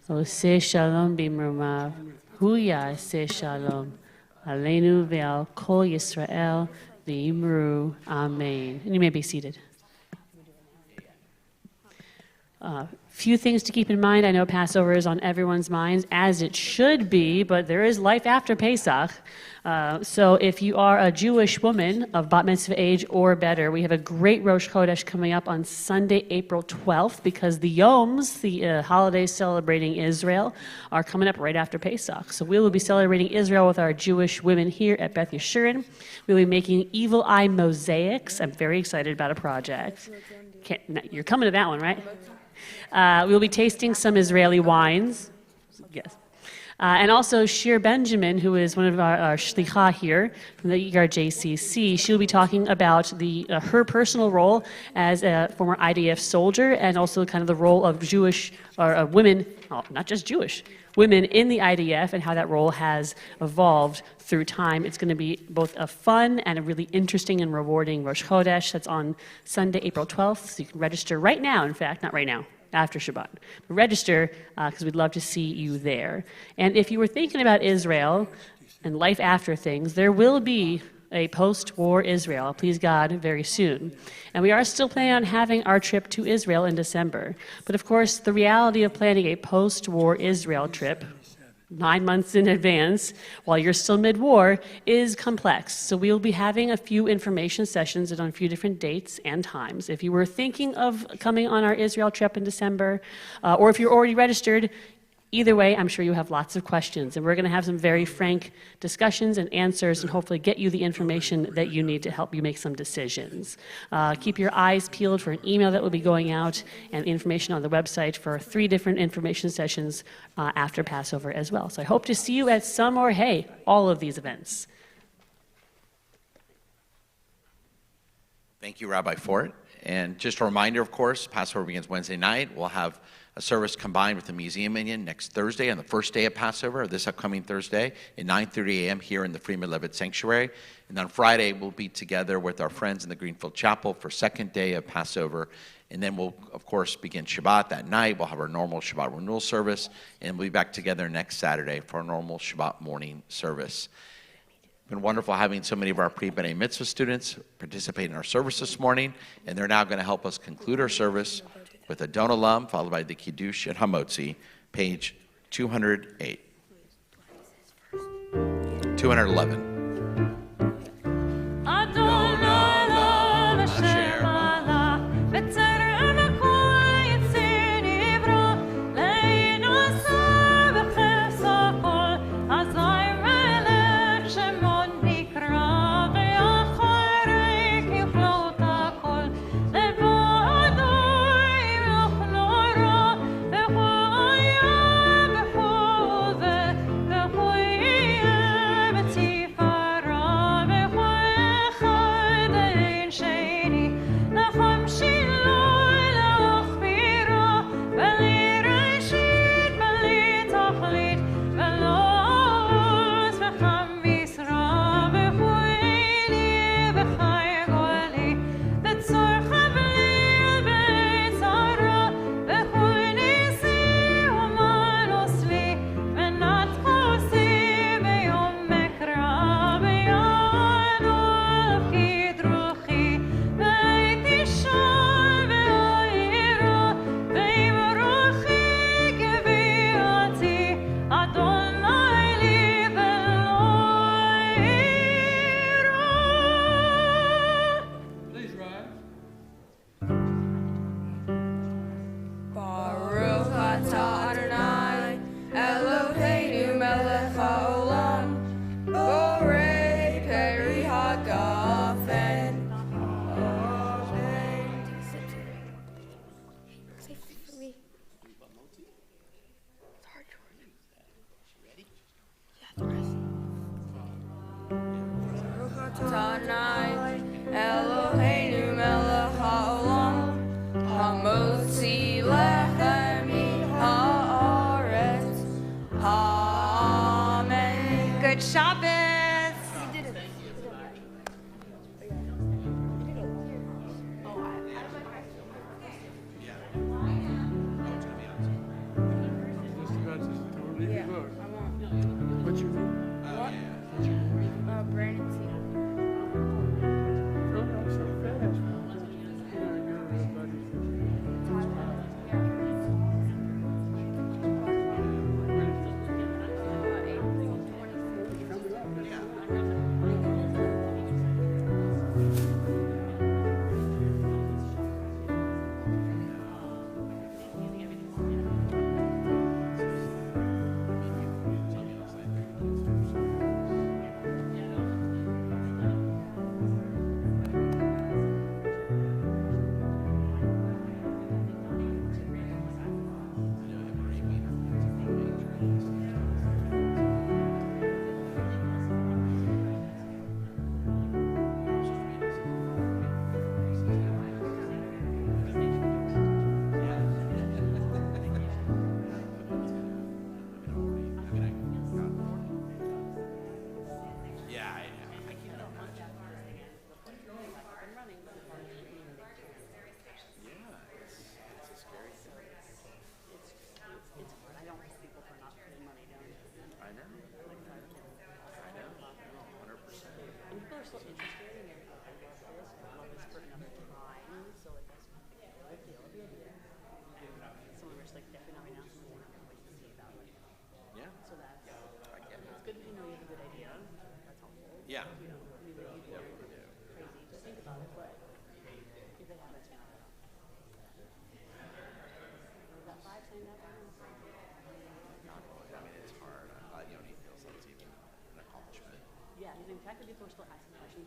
Oseh shalom b'imrumav, hu ya'aseh shalom, aleinu ve'al kol Yisrael v'yimru, Amen. And you may be seated. Few things to keep in mind. I know Passover is on everyone's minds, as it should be, but there is life after Pesach. So if you are a Jewish woman of bat mitzvah age or better, we have a great Rosh Chodesh coming up on Sunday, April 12th, because the Yoms, the holidays celebrating Israel, are coming up right after Pesach. So we will be celebrating Israel with our Jewish women here at Beth Yeshurun. We'll be making evil eye mosaics. I'm very excited about a project. You're coming to that one, right? We'll be tasting some Israeli wines. Yes. And also Shir Benjamin, who is one of our shlicha here from the ERJCC, she'll be talking about her personal role as a former IDF soldier and also kind of the role of Jewish or women, not just Jewish, women in the IDF and how that role has evolved through time. It's going to be both a fun and a really interesting and rewarding Rosh Chodesh. That's on Sunday, April 12th. So you can register right now, in fact, not right now, after Shabbat. But register because we'd love to see you there. And if you were thinking about Israel and life after things, there will be a post-war Israel, please God, very soon. And we are still planning on having our trip to Israel in December. But of course, the reality of planning a post-war Israel trip 9 months in advance while you're still mid-war is complex. So we'll be having a few information sessions on a few different dates and times. If you were thinking of coming on our Israel trip in December, or if you're already registered, either way, I'm sure you have lots of questions, and we're going to have some very frank discussions and answers and hopefully get you the information that you need to help you make some decisions. Keep your eyes peeled for an email that will be going out and information on the website for 3 different information sessions after Passover as well. So I hope to see you at some or, hey, all of these events. Thank you, Rabbi Fort. And just a reminder, of course, Passover begins Wednesday night. We'll have a service combined with the Museum Minyan next Thursday on the first day of Passover, this upcoming Thursday, at 9:30 a.m. here in the Freeman Levitt Sanctuary. And on Friday, we'll be together with our friends in the Greenfield Chapel for second day of Passover. And then we'll, of course, begin Shabbat that night. We'll have our normal Shabbat renewal service, and we'll be back together next Saturday for our normal Shabbat morning service. It's been wonderful having so many of our pre-B'nai Mitzvah students participate in our service this morning, and they're now going to help us conclude our service with a Don Olam, followed by the Kiddush and Hamotzi, page 208. 211. Shalom. ata Adonai, Eloheinu melech haolam, borei peri hagafen. Amen. Say for me. Tanai, Eloheinu melech haolam, hamotzi lechem min haaretz. Amen. Good Shabbos. You did it. Just about to read Yeah, the book. I won't. What's your name? What? What's your name? Brandon T. Oh, no, so fast. You're everybody. Yeah. I mean, it's hard. You know, he feels like it's even an accomplishment. Yeah, in fact, people are still asking questions.